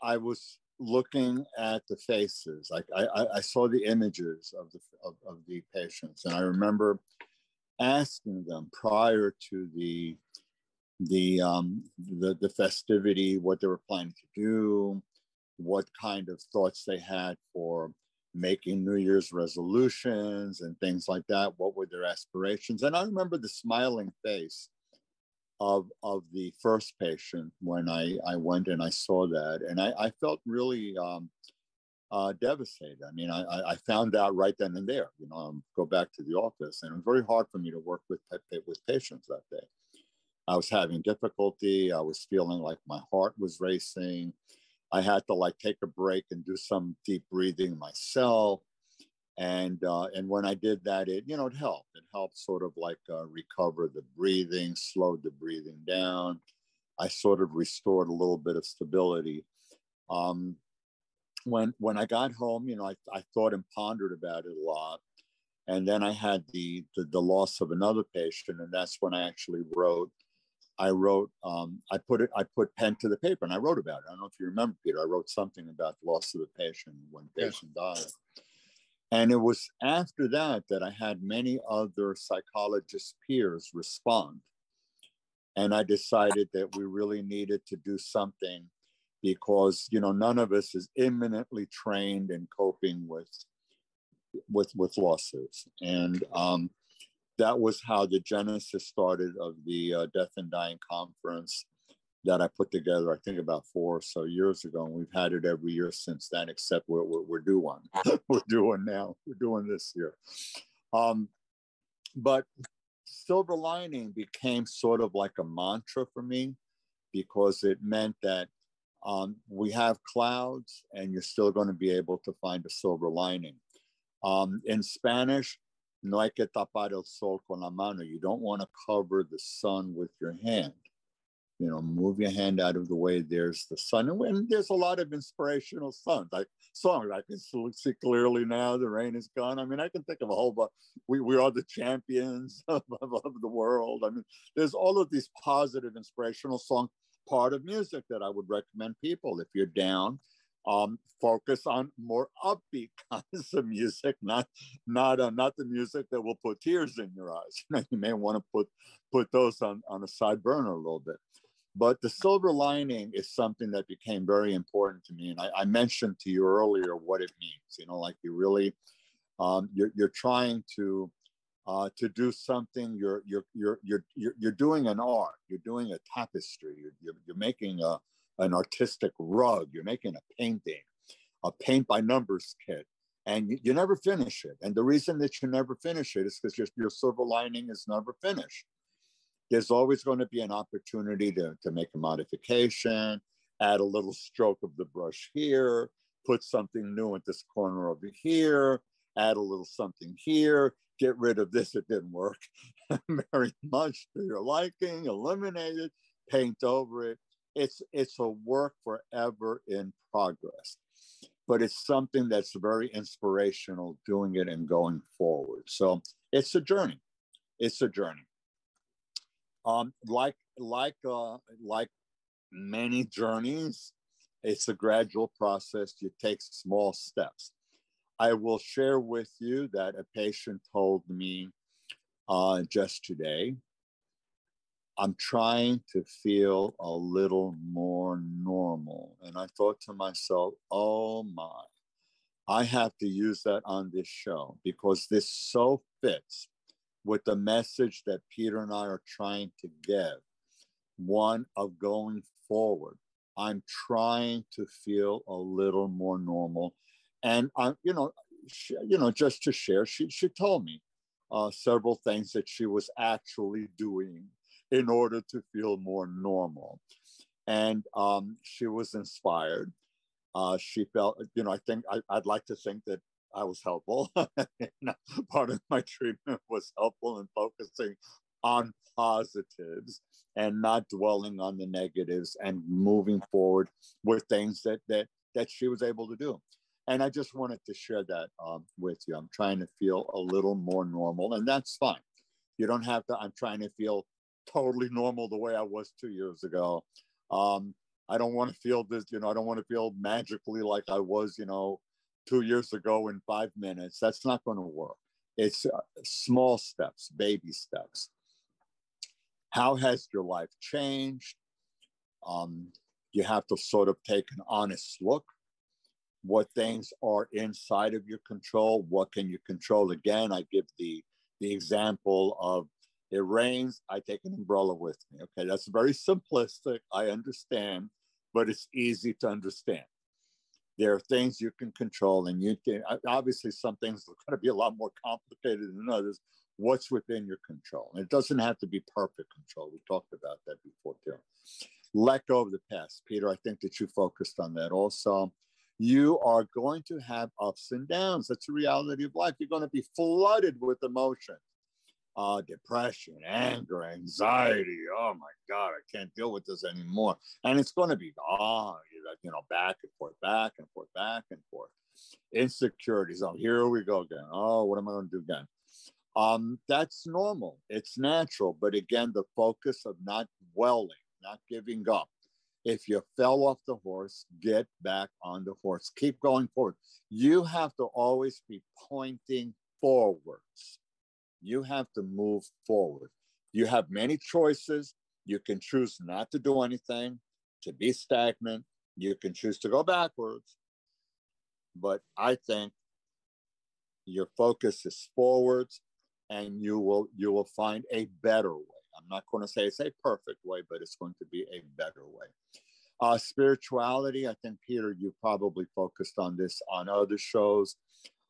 I was looking at the faces. I saw the images of the patients, and I remember asking them prior to the festivity what they were planning to do, what kind of thoughts they had for making New Year's resolutions and things like that. What were their aspirations? And I remember the smiling face of the first patient when I went and I saw that, and I felt really devastated. I mean, I found out right then and there. Go back to the office, and it was very hard for me to work with patients that day. I was having difficulty. I was feeling like my heart was racing. I had to take a break and do some deep breathing myself. And when I did that, it helped. It helped sort of recover the breathing, slowed the breathing down. I sort of restored a little bit of stability. When I got home, I thought and pondered about it a lot. And then I had the loss of another patient, and that's when I actually wrote. I put pen to the paper and I wrote about it. I don't know if you remember, Peter. I wrote something about the loss of the patient when the patient died. And it was after that I had many other psychologist peers respond. And I decided that we really needed to do something because, none of us is imminently trained in coping with losses. And that was how the genesis started of the Death and Dying Conference that I put together, I think about 4 or so years ago. And we've had it every year since then, except we're due one. We're doing now. We're doing this year. But silver lining became sort of like a mantra for me because it meant that we have clouds and you're still going to be able to find a silver lining. In Spanish, No hay que tapar el sol con la mano. You don't want to cover the sun with your hand. You know, move your hand out of the way. There's the sun. And there's a lot of inspirational songs. I can see clearly now. The rain is gone. I mean, I can think of a whole bunch. We are the champions of the world. I mean, there's all of these positive, inspirational songs, part of music that I would recommend people. If you're down, focus on more upbeat kinds of music, not the music that will put tears in your eyes. You may want to put those on a side burner a little bit. But the silver lining is something that became very important to me, and I mentioned to you earlier what it means. You know, like you really, you're trying to do something. You're doing an art. You're doing a tapestry. You're making an artistic rug. You're making a painting, a paint by numbers kit, and you never finish it. And the reason that you never finish it is because your silver lining is never finished. There's always going to be an opportunity to make a modification, add a little stroke of the brush here, put something new at this corner over here, add a little something here, get rid of this, it didn't work very much to your liking, eliminate it, paint over it. It's a work forever in progress, but it's something that's very inspirational doing it and going forward. So it's a journey. It's a journey. Like many journeys, it's a gradual process. You take small steps. I will share with you that a patient told me just today, I'm trying to feel a little more normal. And I thought to myself, oh my, I have to use that on this show because this so fits with the message that Peter and I are trying to give, one of going forward. I'm trying to feel a little more normal. And I'm, just to share, she told me several things that she was actually doing in order to feel more normal. And she was inspired. She felt, I'd like to think that I was helpful. Part of my treatment was helpful in focusing on positives and not dwelling on the negatives and moving forward with things that she was able to do. And I just wanted to share that with you. I'm trying to feel a little more normal, and that's fine. You don't have to. I'm trying to feel totally normal the way I was 2 years ago. I don't want to feel this, I don't want to feel magically like I was, 2 years ago in 5 minutes. That's not going to work. It's small steps, baby steps. How has your life changed? You have to sort of take an honest look. What things are inside of your control? What can you control? Again, I give the example of it rains, I take an umbrella with me. Okay, that's very simplistic. I understand, but it's easy to understand. There are things you can control, and you can, obviously some things are going to be a lot more complicated than others. What's within your control? And it doesn't have to be perfect control. We talked about that before too. Let go of the past. Peter, I think that you focused on that also. You are going to have ups and downs. That's the reality of life. You're going to be flooded with emotion. Depression, anger, anxiety. Oh my God, I can't deal with this anymore. And it's going to be, back and forth, back and forth, back and forth. Insecurities. Oh, here we go again. Oh, what am I going to do again? That's normal. It's natural. But again, the focus of not dwelling, not giving up. If you fell off the horse, get back on the horse. Keep going forward. You have to always be pointing forwards. You have to move forward. You have many choices. You can choose not to do anything, to be stagnant. You can choose to go backwards. But I think your focus is forwards, and you will find a better way. I'm not going to say it's a perfect way, but it's going to be a better way. Spirituality, I think, Peter, you probably focused on this on other shows.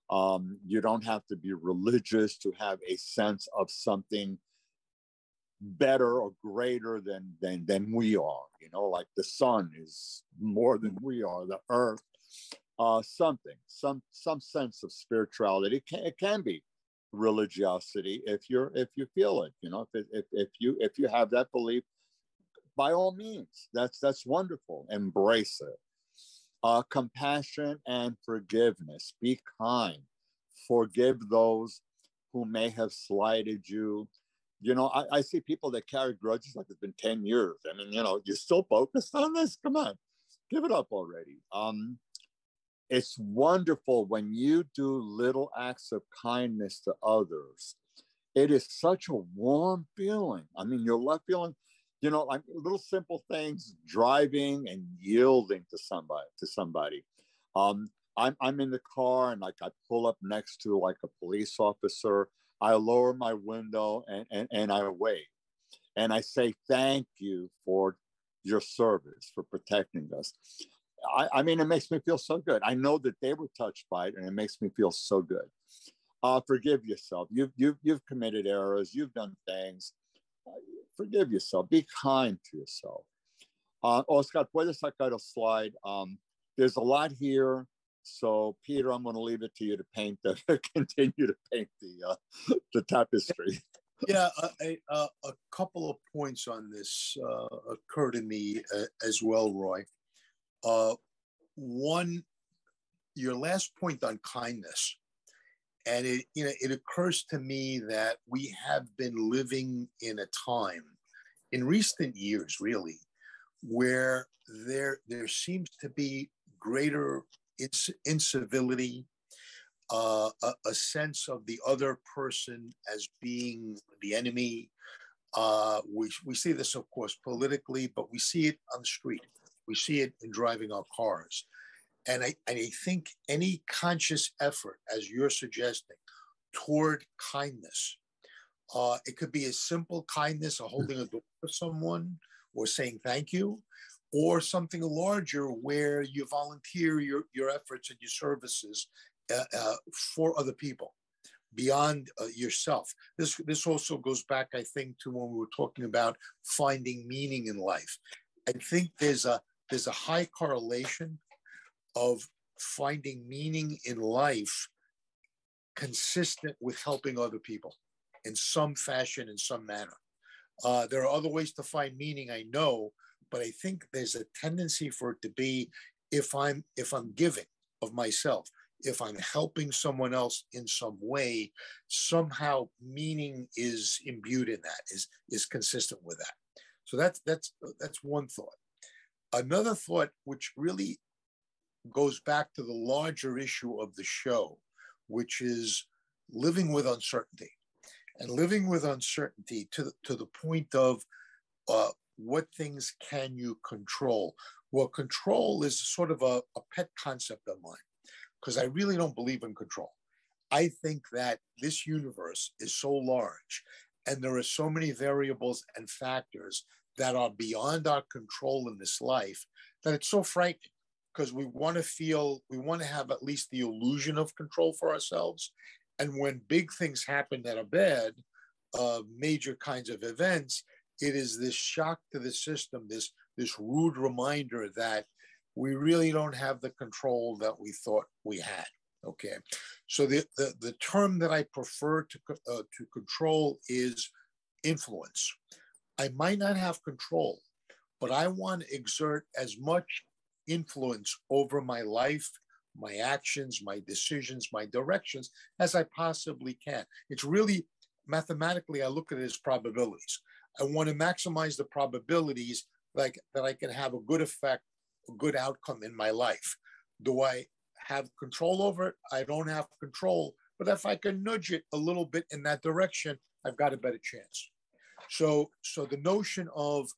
You don't have to be religious to have a sense of something better or greater than we are. Like the sun is more than we are, the earth, some sense of spirituality. It can be religiosity if you feel it. If you have that belief, by all means, that's wonderful. Embrace it. Compassion and forgiveness. Be kind. Forgive those who may have slighted you. I see people that carry grudges like it's been 10 years. I mean, you're still focused on this. Come on, give it up already. It's wonderful when you do little acts of kindness to others. It is such a warm feeling. I mean, you're left feeling, like little simple things, driving and yielding to somebody. I'm in the car and like I pull up next to like a police officer. I lower my window and I wave and I say, thank you for your service, for protecting us. I mean, it makes me feel so good. I know that they were touched by it and it makes me feel so good. Forgive yourself. You've committed errors. You've done things. Forgive yourself. Be kind to yourself. Oscar, puedes sacar a slide. There's a lot here. So, Peter, I'm going to leave it to you to continue to paint the tapestry. Yeah, a couple of points on this occur to me as well, Roy. One, your last point on kindness, and it occurs to me that we have been living in a time in recent years, really, where there seems to be greater incivility, a sense of the other person as being the enemy. We see this, of course, politically, but we see it on the street. We see it in driving our cars. And I think any conscious effort, as you're suggesting, toward kindness, it could be a simple kindness of holding a door for someone or saying thank you, or something larger where you volunteer your efforts and your services for other people beyond yourself. This also goes back, I think, to when we were talking about finding meaning in life. I think there's a high correlation of finding meaning in life consistent with helping other people in some fashion, in some manner. There are other ways to find meaning, I know, but I think there's a tendency for it to be if I'm giving of myself, if I'm helping someone else in some way, somehow meaning is imbued in that, is consistent with that. So that's one thought. Another thought, which really goes back to the larger issue of the show, which is living with uncertainty, and living with uncertainty to the point of what things can you control? Well, control is sort of a pet concept of mine, because I really don't believe in control. I think that this universe is so large and there are so many variables and factors that are beyond our control in this life that it's so frightening, because we want to have at least the illusion of control for ourselves. And when big things happen that are bad, major kinds of events, it is this shock to the system, this rude reminder that we really don't have the control that we thought we had. Okay, so the term that I prefer to control is influence. I might not have control, but I want to exert as much influence over my life, my actions, my decisions, my directions as I possibly can. It's really, mathematically, I look at it as probabilities. I want to maximize the probabilities that I can have a good effect, a good outcome in my life. Do I have control over it? I don't have control, but if I can nudge it a little bit in that direction, I've got a better chance. So the notion of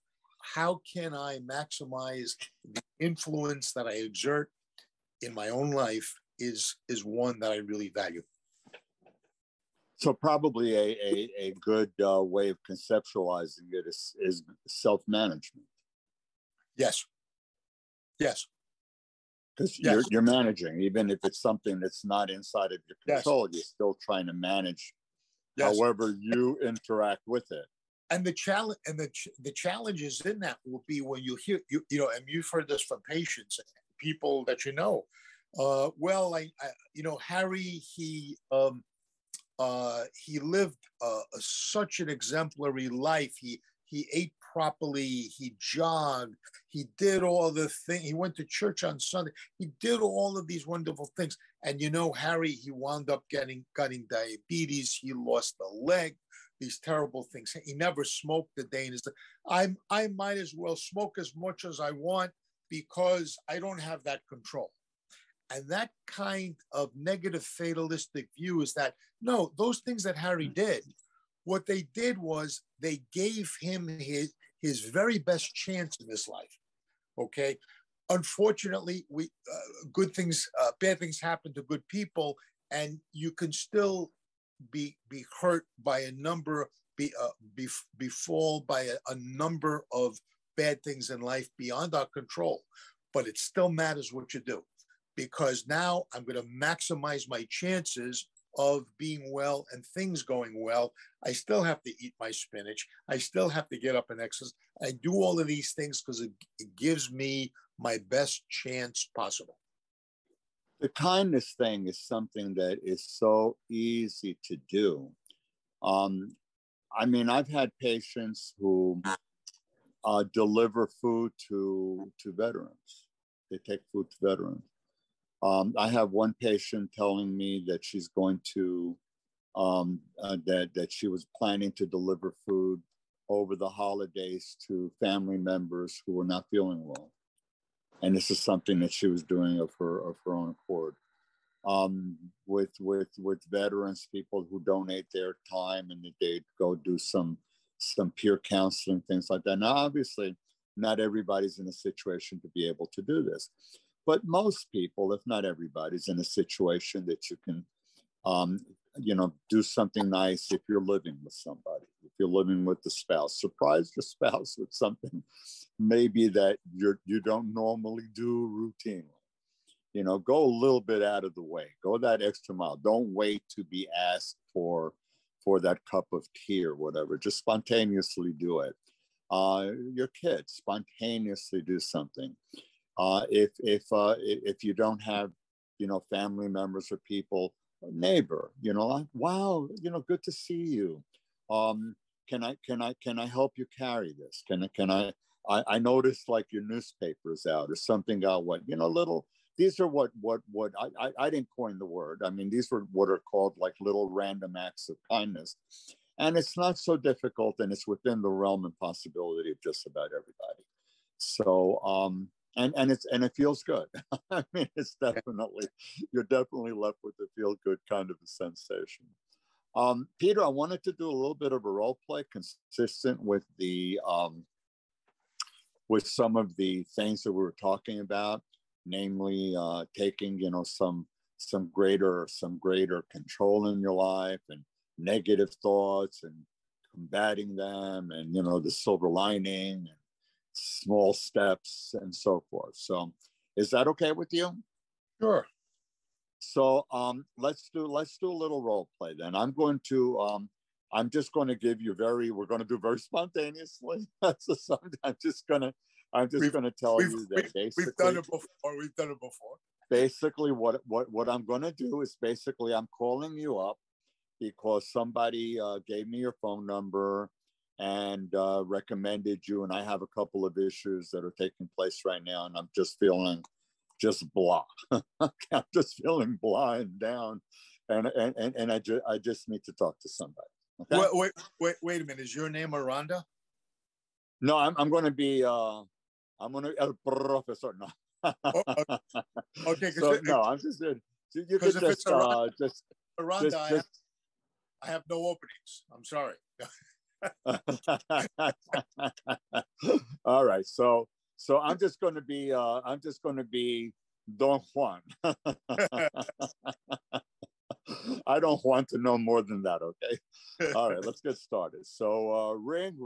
how can I maximize the influence that I exert in my own life is one that I really value. So probably a good way of conceptualizing it is self-management. Yes. Because you're managing, even if it's something that's not inside of your control, you're still trying to manage however you interact with it. And the challenge the challenges in that will be when you hear and you've heard this from patients and people that Harry, he He lived such an exemplary life. He ate properly. He jogged. He did all the things. He went to church on Sunday. He did all of these wonderful things. And you know, Harry, he wound up getting diabetes. He lost a leg. These terrible things. He never smoked a day in his life. I might as well smoke as much as I want because I don't have that control. And that kind of negative fatalistic view is that, no, those things that Harry did, what they did was they gave him his very best chance in this life. Okay. Unfortunately, bad things happen to good people, and you can still be hurt by a number, befall by a number of bad things in life beyond our control. But it still matters what you do, because now I'm going to maximize my chances of being well and things going well. I still have to eat my spinach. I still have to get up and exercise. I do all of these things because it gives me my best chance possible. The kindness thing is something that is so easy to do. I mean, I've had patients who deliver food to veterans. They take food to veterans. I have one patient telling me that she's going to, that she was planning to deliver food over the holidays to family members who were not feeling well. And this is something that she was doing of her own accord. With veterans, people who donate their time and they go do some peer counseling, things like that. Now, obviously, not everybody's in a situation to be able to do this. But most people, if not everybody's in a situation that you can, do something nice if you're living with somebody. If you're living with the spouse, surprise your spouse with something maybe that you don't normally do routinely. Go a little bit out of the way. Go that extra mile. Don't wait to be asked for that cup of tea or whatever. Just spontaneously do it. Your kids, spontaneously do something. If you don't have, family members or people, a neighbor, like, wow, good to see you. Can I help you carry this? I noticed like your newspaper's out or something out. These are what I didn't coin the word. I mean, these were what are called like little random acts of kindness. And it's not so difficult, and it's within the realm and possibility of just about everybody. So, and it feels good. I mean, you're definitely left with a feel good kind of a sensation. Peter, I wanted to do a little bit of a role play consistent with with some of the things that we were talking about, namely taking, some greater control in your life and negative thoughts and combating them, and the silver lining and small steps and so forth. So is that okay with you? Sure. So let's do a little role play then. I'm just going to give you we're going to do very spontaneously. So I'm just going to tell you that basically we've done it before. Basically what I'm going to do is basically I'm calling you up because somebody gave me your phone number and recommended you, and I have a couple of issues that are taking place right now, and I'm just feeling blah. I'm just feeling blah and down, and I just need to talk to somebody. Okay? Wait a minute. Is your name Aranda? No, I'm going to be El Professor. No. Okay. So no, I'm just you could just Aranda, I have no openings. I'm sorry. All right, so I'm just going to be Don Juan. I don't want to know more than that. Okay. All right, let's get started. So ring.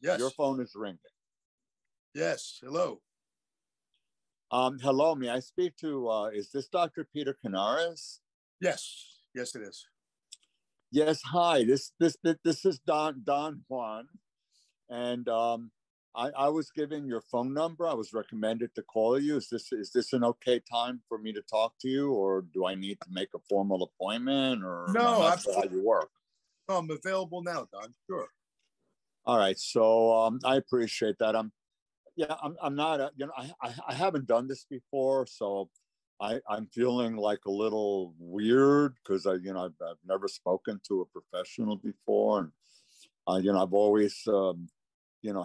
Yes. Your phone is ringing. Yes. Hello. Hello. May I speak to? Is this Dr. Peter Canaris? Yes. Yes, it is. Yes. Hi. This is Don Juan, and I was given your phone number. I was recommended to call you. Is this an okay time for me to talk to you, or do I need to make a formal appointment, or I'm No, not sure how you work? no, I'm available now, Don. Sure. All right, so I appreciate that. I'm not I haven't done this before, so I'm feeling like a little weird because I've never spoken to a professional before, and I've always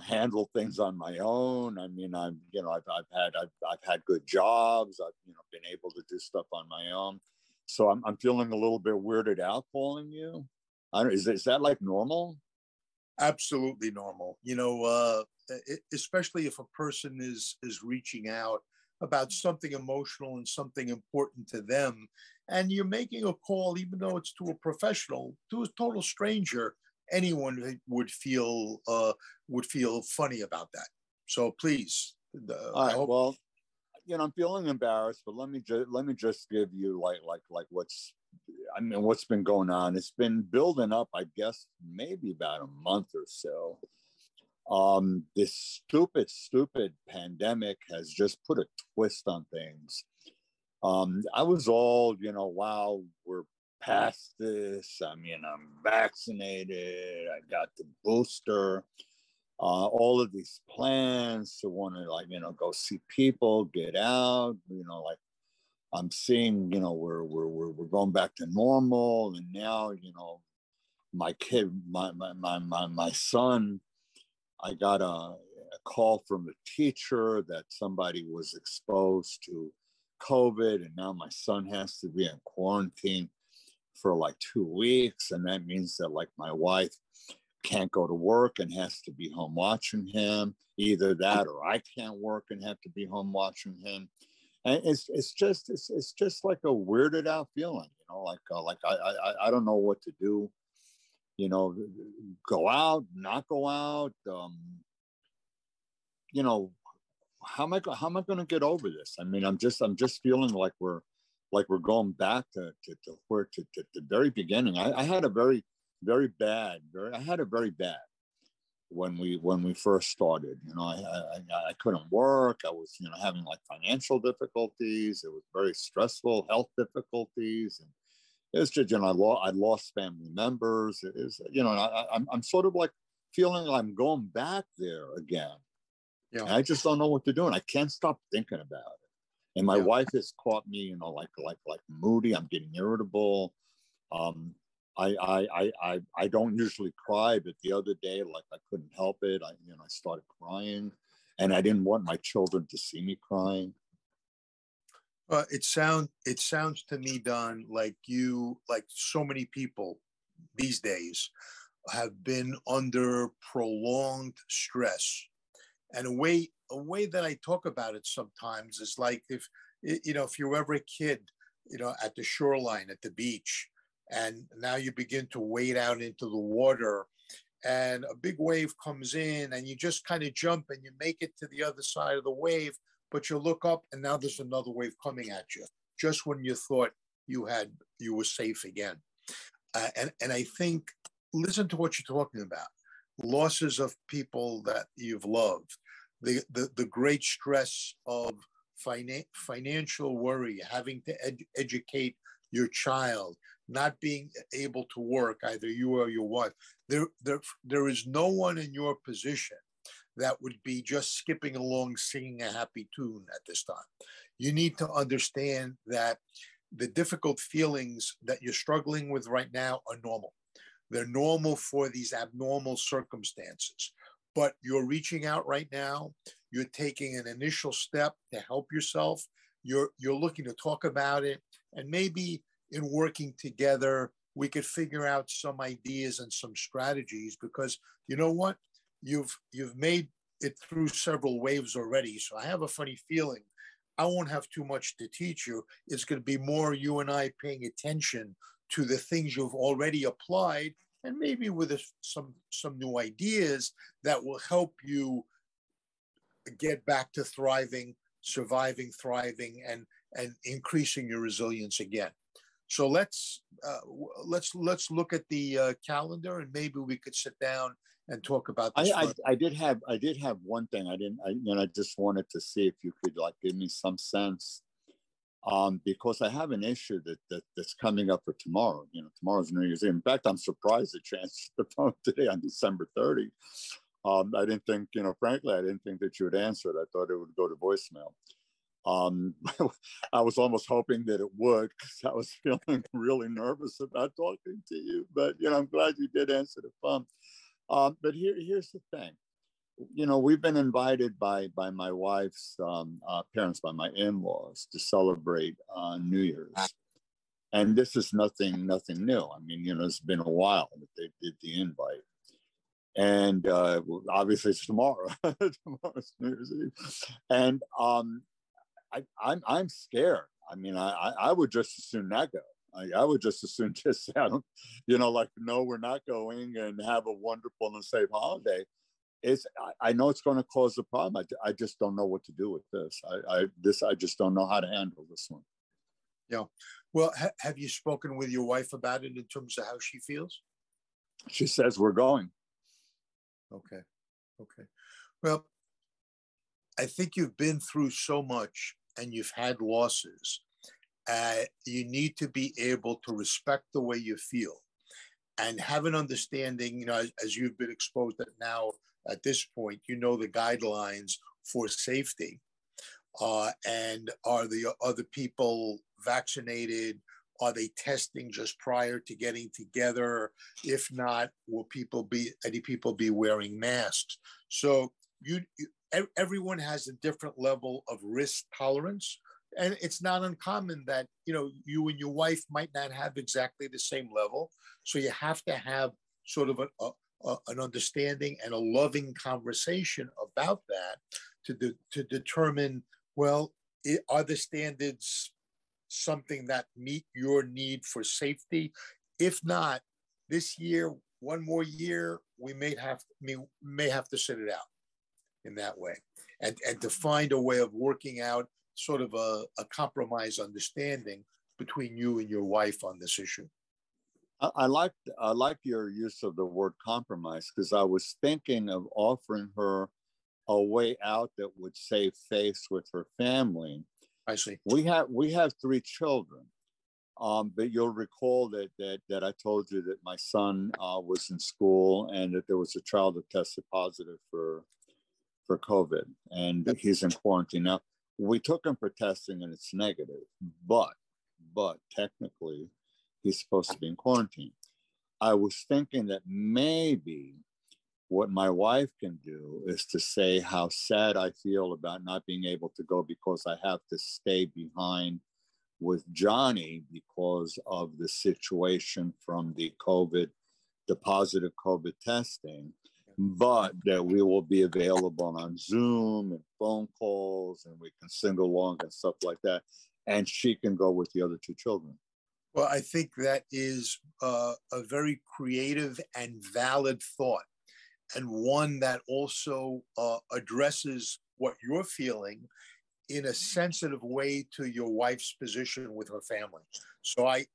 handle things on my own. I mean, I've had good jobs. I've been able to do stuff on my own. So I'm feeling a little bit weirded out calling you. Is that like normal? Absolutely normal. Especially if a person is reaching out about something emotional and something important to them, and you're making a call, even though it's to a professional, to a total stranger, anyone would feel funny about that. So please, All right. Well, I'm feeling embarrassed, but let me just give you like what's been going on. It's been building up, I guess, maybe about a month or so. This stupid pandemic has just put a twist on things. I was all, wow, we're past this. I mean, I'm vaccinated. I got the booster. All of these plans to want to go see people, get out. Like I'm seeing, we're going back to normal, and now, my kid, my son, I got a call from a teacher that somebody was exposed to COVID, and now my son has to be in quarantine for like 2 weeks, and that means that like my wife can't go to work and has to be home watching him. Either that, or I can't work and have to be home watching him. And it's just like a weirded out feeling, like I don't know what to do. Go out, not go out. How am I going to get over this? I mean, I'm just feeling like we're going back to the very beginning. I had a very bad when we first started. I couldn't work. I was having like financial difficulties. It was very stressful, health difficulties, and it was just I lost family members. It is I'm sort of like feeling like I'm going back there again. Yeah. And I just don't know what to do, and I can't stop thinking about it. And my wife has caught me, like moody. I'm getting irritable. I don't usually cry, but the other day, like I couldn't help it. I started crying, and I didn't want my children to see me crying. It sounds to me, Don, like so many people these days have been under prolonged stress. And a way that I talk about it sometimes is like if you were ever a kid, at the shoreline, at the beach, and now you begin to wade out into the water, and a big wave comes in, and you just kind of jump and you make it to the other side of the wave, but you look up and now there's another wave coming at you, just when you thought you were safe again. And I think, listen to what you're talking about. Losses of people that you've loved, the great stress of financial worry, having to educate your child, not being able to work, either you or your wife. There is no one in your position that would be just skipping along singing a happy tune at this time. You need to understand that the difficult feelings that you're struggling with right now are normal. They're normal for these abnormal circumstances. But you're reaching out right now. You're taking an initial step to help yourself. You're looking to talk about it. And maybe in working together, we could figure out some ideas and some strategies, because you know what? You've made it through several waves already. So I have a funny feeling I won't have too much to teach you. It's going to be more you and I paying attention to the things you've already applied, and maybe with some new ideas that will help you get back to thriving, surviving, thriving, and increasing your resilience again. So let's look at the calendar, and maybe we could sit down and talk about this. I did have one thing. I just wanted to see if you could like give me some sense, because I have an issue that's coming up for tomorrow. Tomorrow's New Year's Eve. In fact, I'm surprised that you answered the phone today on December 30. I didn't think, frankly, I didn't think that you would answer it. I thought it would go to voicemail. I was almost hoping that it would, because I was feeling really nervous about talking to you. But I'm glad you did answer the phone. But here's the thing. We've been invited by my wife's parents, by my in-laws, to celebrate New Year's, and this is nothing new. I mean, it's been a while that they did the invite, and obviously it's tomorrow. Tomorrow's New Year's Eve, and I'm scared. I mean, I would just as soon not go. I would just as soon just say, no, we're not going, and have a wonderful and safe holiday. I know it's going to cause a problem. I just don't know what to do with this. I just don't know how to handle this one. Yeah. Well, have you spoken with your wife about it in terms of how she feels? She says we're going. Okay. Well, I think you've been through so much and you've had losses. You need to be able to respect the way you feel and have an understanding, as you've been exposed to now at this point, the guidelines for safety. And are the other people vaccinated? Are they testing just prior to getting together? If not, will any people be wearing masks? So everyone has a different level of risk tolerance. And it's not uncommon that, you and your wife might not have exactly the same level. So you have to have sort of an understanding and a loving conversation about that to determine, well, are the standards something that meet your need for safety? If not, this year, one more year, we may have to sit it out in that way, and to find a way of working out sort of a compromise understanding between you and your wife on this issue. I like your use of the word compromise, because I was thinking of offering her a way out that would save face with her family. I see. We have 3 children, but you'll recall that I told you that my son was in school and that there was a child that tested positive for COVID, and he's in quarantine now. We took him for testing and it's negative, but technically he's supposed to be in quarantine. I was thinking that maybe what my wife can do is to say how sad I feel about not being able to go because I have to stay behind with Johnny because of the situation from the positive COVID testing, but that we will be available on Zoom and phone calls, and we can sing along and stuff like that. And she can go with the other 2 children. Well, I think that is a very creative and valid thought, and one that also addresses what you're feeling in a sensitive way to your wife's position with her family. So I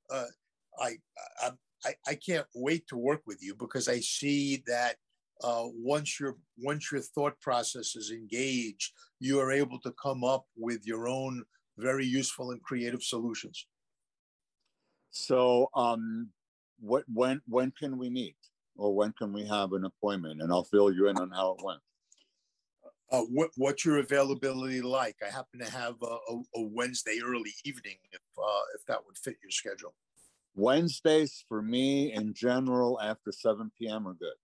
can't wait to work with you, because I see that once your thought process is engaged, you are able to come up with your own very useful and creative solutions. So when can we meet, or when can we have an appointment, and I'll fill you in on how it went? What's your availability like? I happen to have a Wednesday early evening, if that would fit your schedule. Wednesdays for me in general after 7 p.m. are good.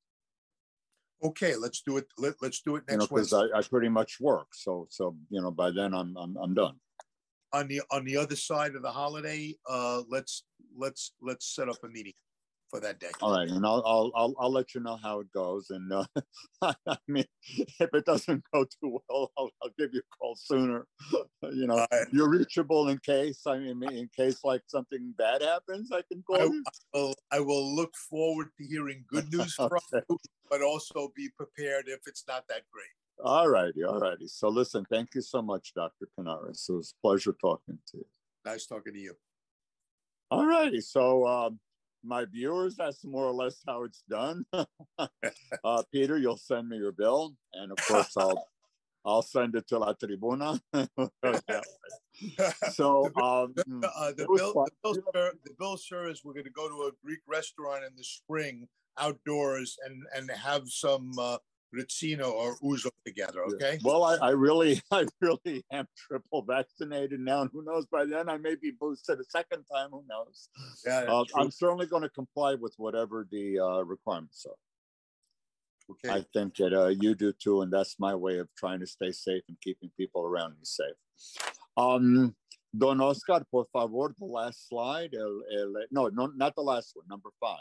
Okay, let's do it. Let's do it next Wednesday. Because I pretty much work, so by then I'm done. On the other side of the holiday, let's set up a meeting for that day. All right, and I'll let you know how it goes. And I mean, if it doesn't go too well, I'll give you a call sooner. You're reachable in case like something bad happens. I can call you. I will look forward to hearing good news from you, but also be prepared if it's not that great. All righty. So listen, thank you so much, Dr. Canaris. It was a pleasure talking to you. Nice talking to you. All righty. So my viewers, that's more or less how it's done. Peter, you'll send me your bill, and of course I'll send it to La Tribuna. So the bill, sir, is we're going to go to a Greek restaurant in the spring outdoors and have some Rizzino or Uzo together. Okay. Well, I really am triple vaccinated now, and who knows? By then I may be boosted a second time. Who knows? Yeah, I'm certainly going to comply with whatever the requirements are. Okay. I think that you do too, and that's my way of trying to stay safe and keeping people around me safe. Don Oscar, por favor, the last slide. No, not the last one, number 5.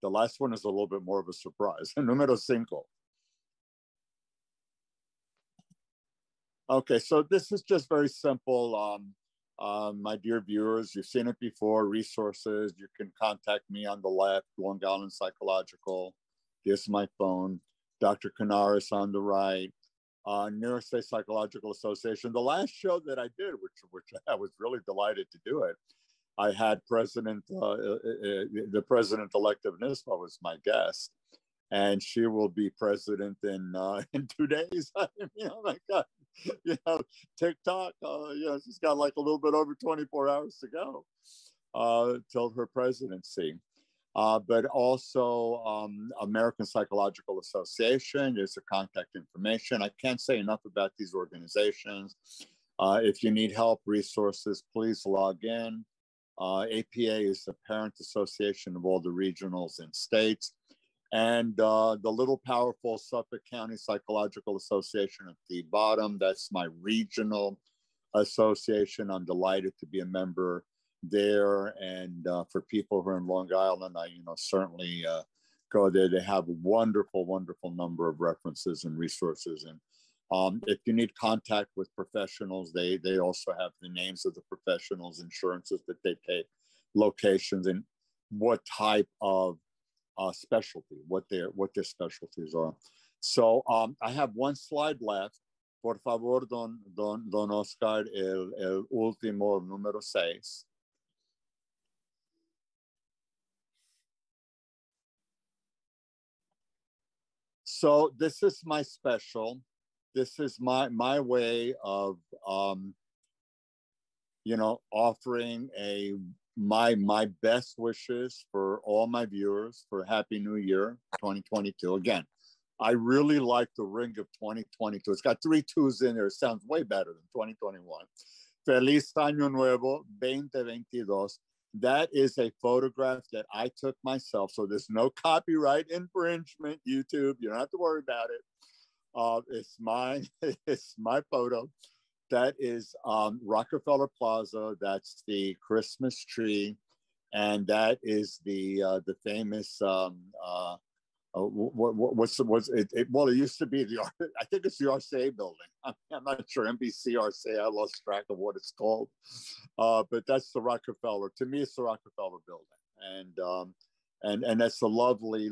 The last one is a little bit more of a surprise. Número 5. Okay, so this is just very simple. My dear viewers, you've seen it before, resources. You can contact me on the left, Long Island Psychological. Here's my phone. Dr. Canaris on the right. New York State Psychological Association. The last show that I did, which I was really delighted to do it, I had the president-elect of NISPA was my guest, and she will be president in 2 days. I mean, oh my God, TikTok, she's got like a little bit over 24 hours to go till her presidency. But also American Psychological Association. There's the contact information. I can't say enough about these organizations. If you need help, resources, please log in. APA is the parent association of all the regionals and states. And the little powerful Suffolk County Psychological Association at the bottom, that's my regional association. I'm delighted to be a member there, and for people who are in Long Island, I certainly go there. They have a wonderful number of references and resources, and if you need contact with professionals, they also have the names of the professionals, insurances that they take, locations, and what type of specialty, what their specialties are. So I have one slide left. Por favor, don Oscar, el último, número 6. So this is my special. This is my way of, offering my best wishes for all my viewers for Happy New Year 2022. Again, I really like the ring of 2022. It's got 3 2s in there. It sounds way better than 2021. Feliz Año Nuevo 2022. That is a photograph that I took myself. So there's no copyright infringement, YouTube. You don't have to worry about it. It's mine. It's my photo. That is Rockefeller Plaza. That's the Christmas tree. And that is the famous, well, it used to be I think it's the RCA building. I'm not sure, NBC RCA, I lost track of what it's called. But that's the Rockefeller. To me, it's the Rockefeller building. And that's a lovely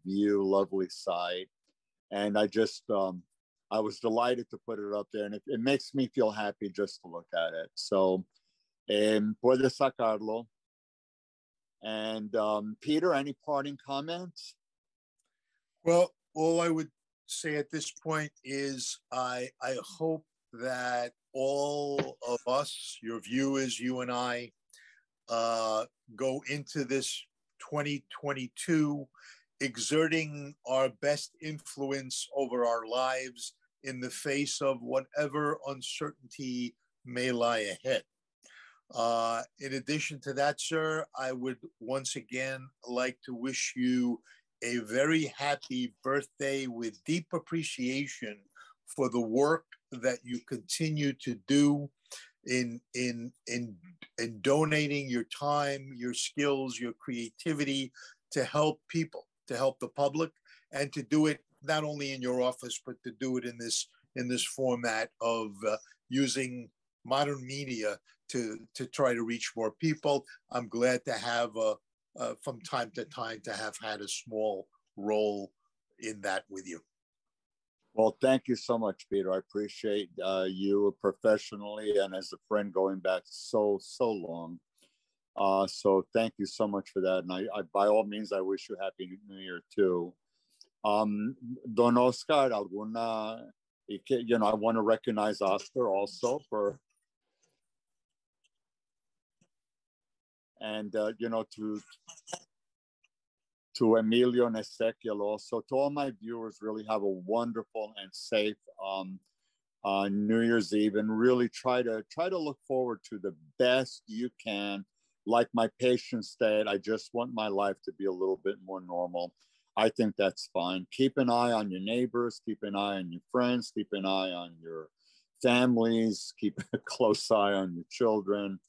view, lovely sight. And I was delighted to put it up there, and it makes me feel happy just to look at it. So, puede sacarlo. And Peter, any parting comments? Well, all I would say at this point is I hope that all of us, your viewers, you and I, go into this 2022 exerting our best influence over our lives in the face of whatever uncertainty may lie ahead. In addition to that, sir, I would once again like to wish you a very happy birthday with deep appreciation for the work that you continue to do in donating your time, your skills, your creativity to help people, to help the public, and to do it not only in your office, but to do it in this format of using modern media to try to reach more people. I'm glad to have from time to time to have had a small role in that with you. Well, thank you so much, Peter. I appreciate you professionally and as a friend going back so long. So thank you so much for that. And I by all means, I wish you Happy New Year too. Don Oscar, alguna, I want to recognize Oscar also for, and, to Emilio and Ezequiel also, to all my viewers, really have a wonderful and safe New Year's Eve, and really try to look forward to the best you can. Like my patient said, I just want my life to be a little bit more normal. I think that's fine. Keep an eye on your neighbors, keep an eye on your friends, keep an eye on your families, keep a close eye on your children.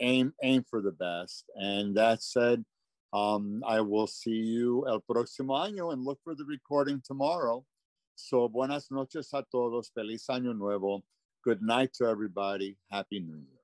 Aim for the best. And that said, I will see you el próximo año, and look for the recording tomorrow. So buenas noches a todos. Feliz año nuevo. Good night to everybody. Happy New Year.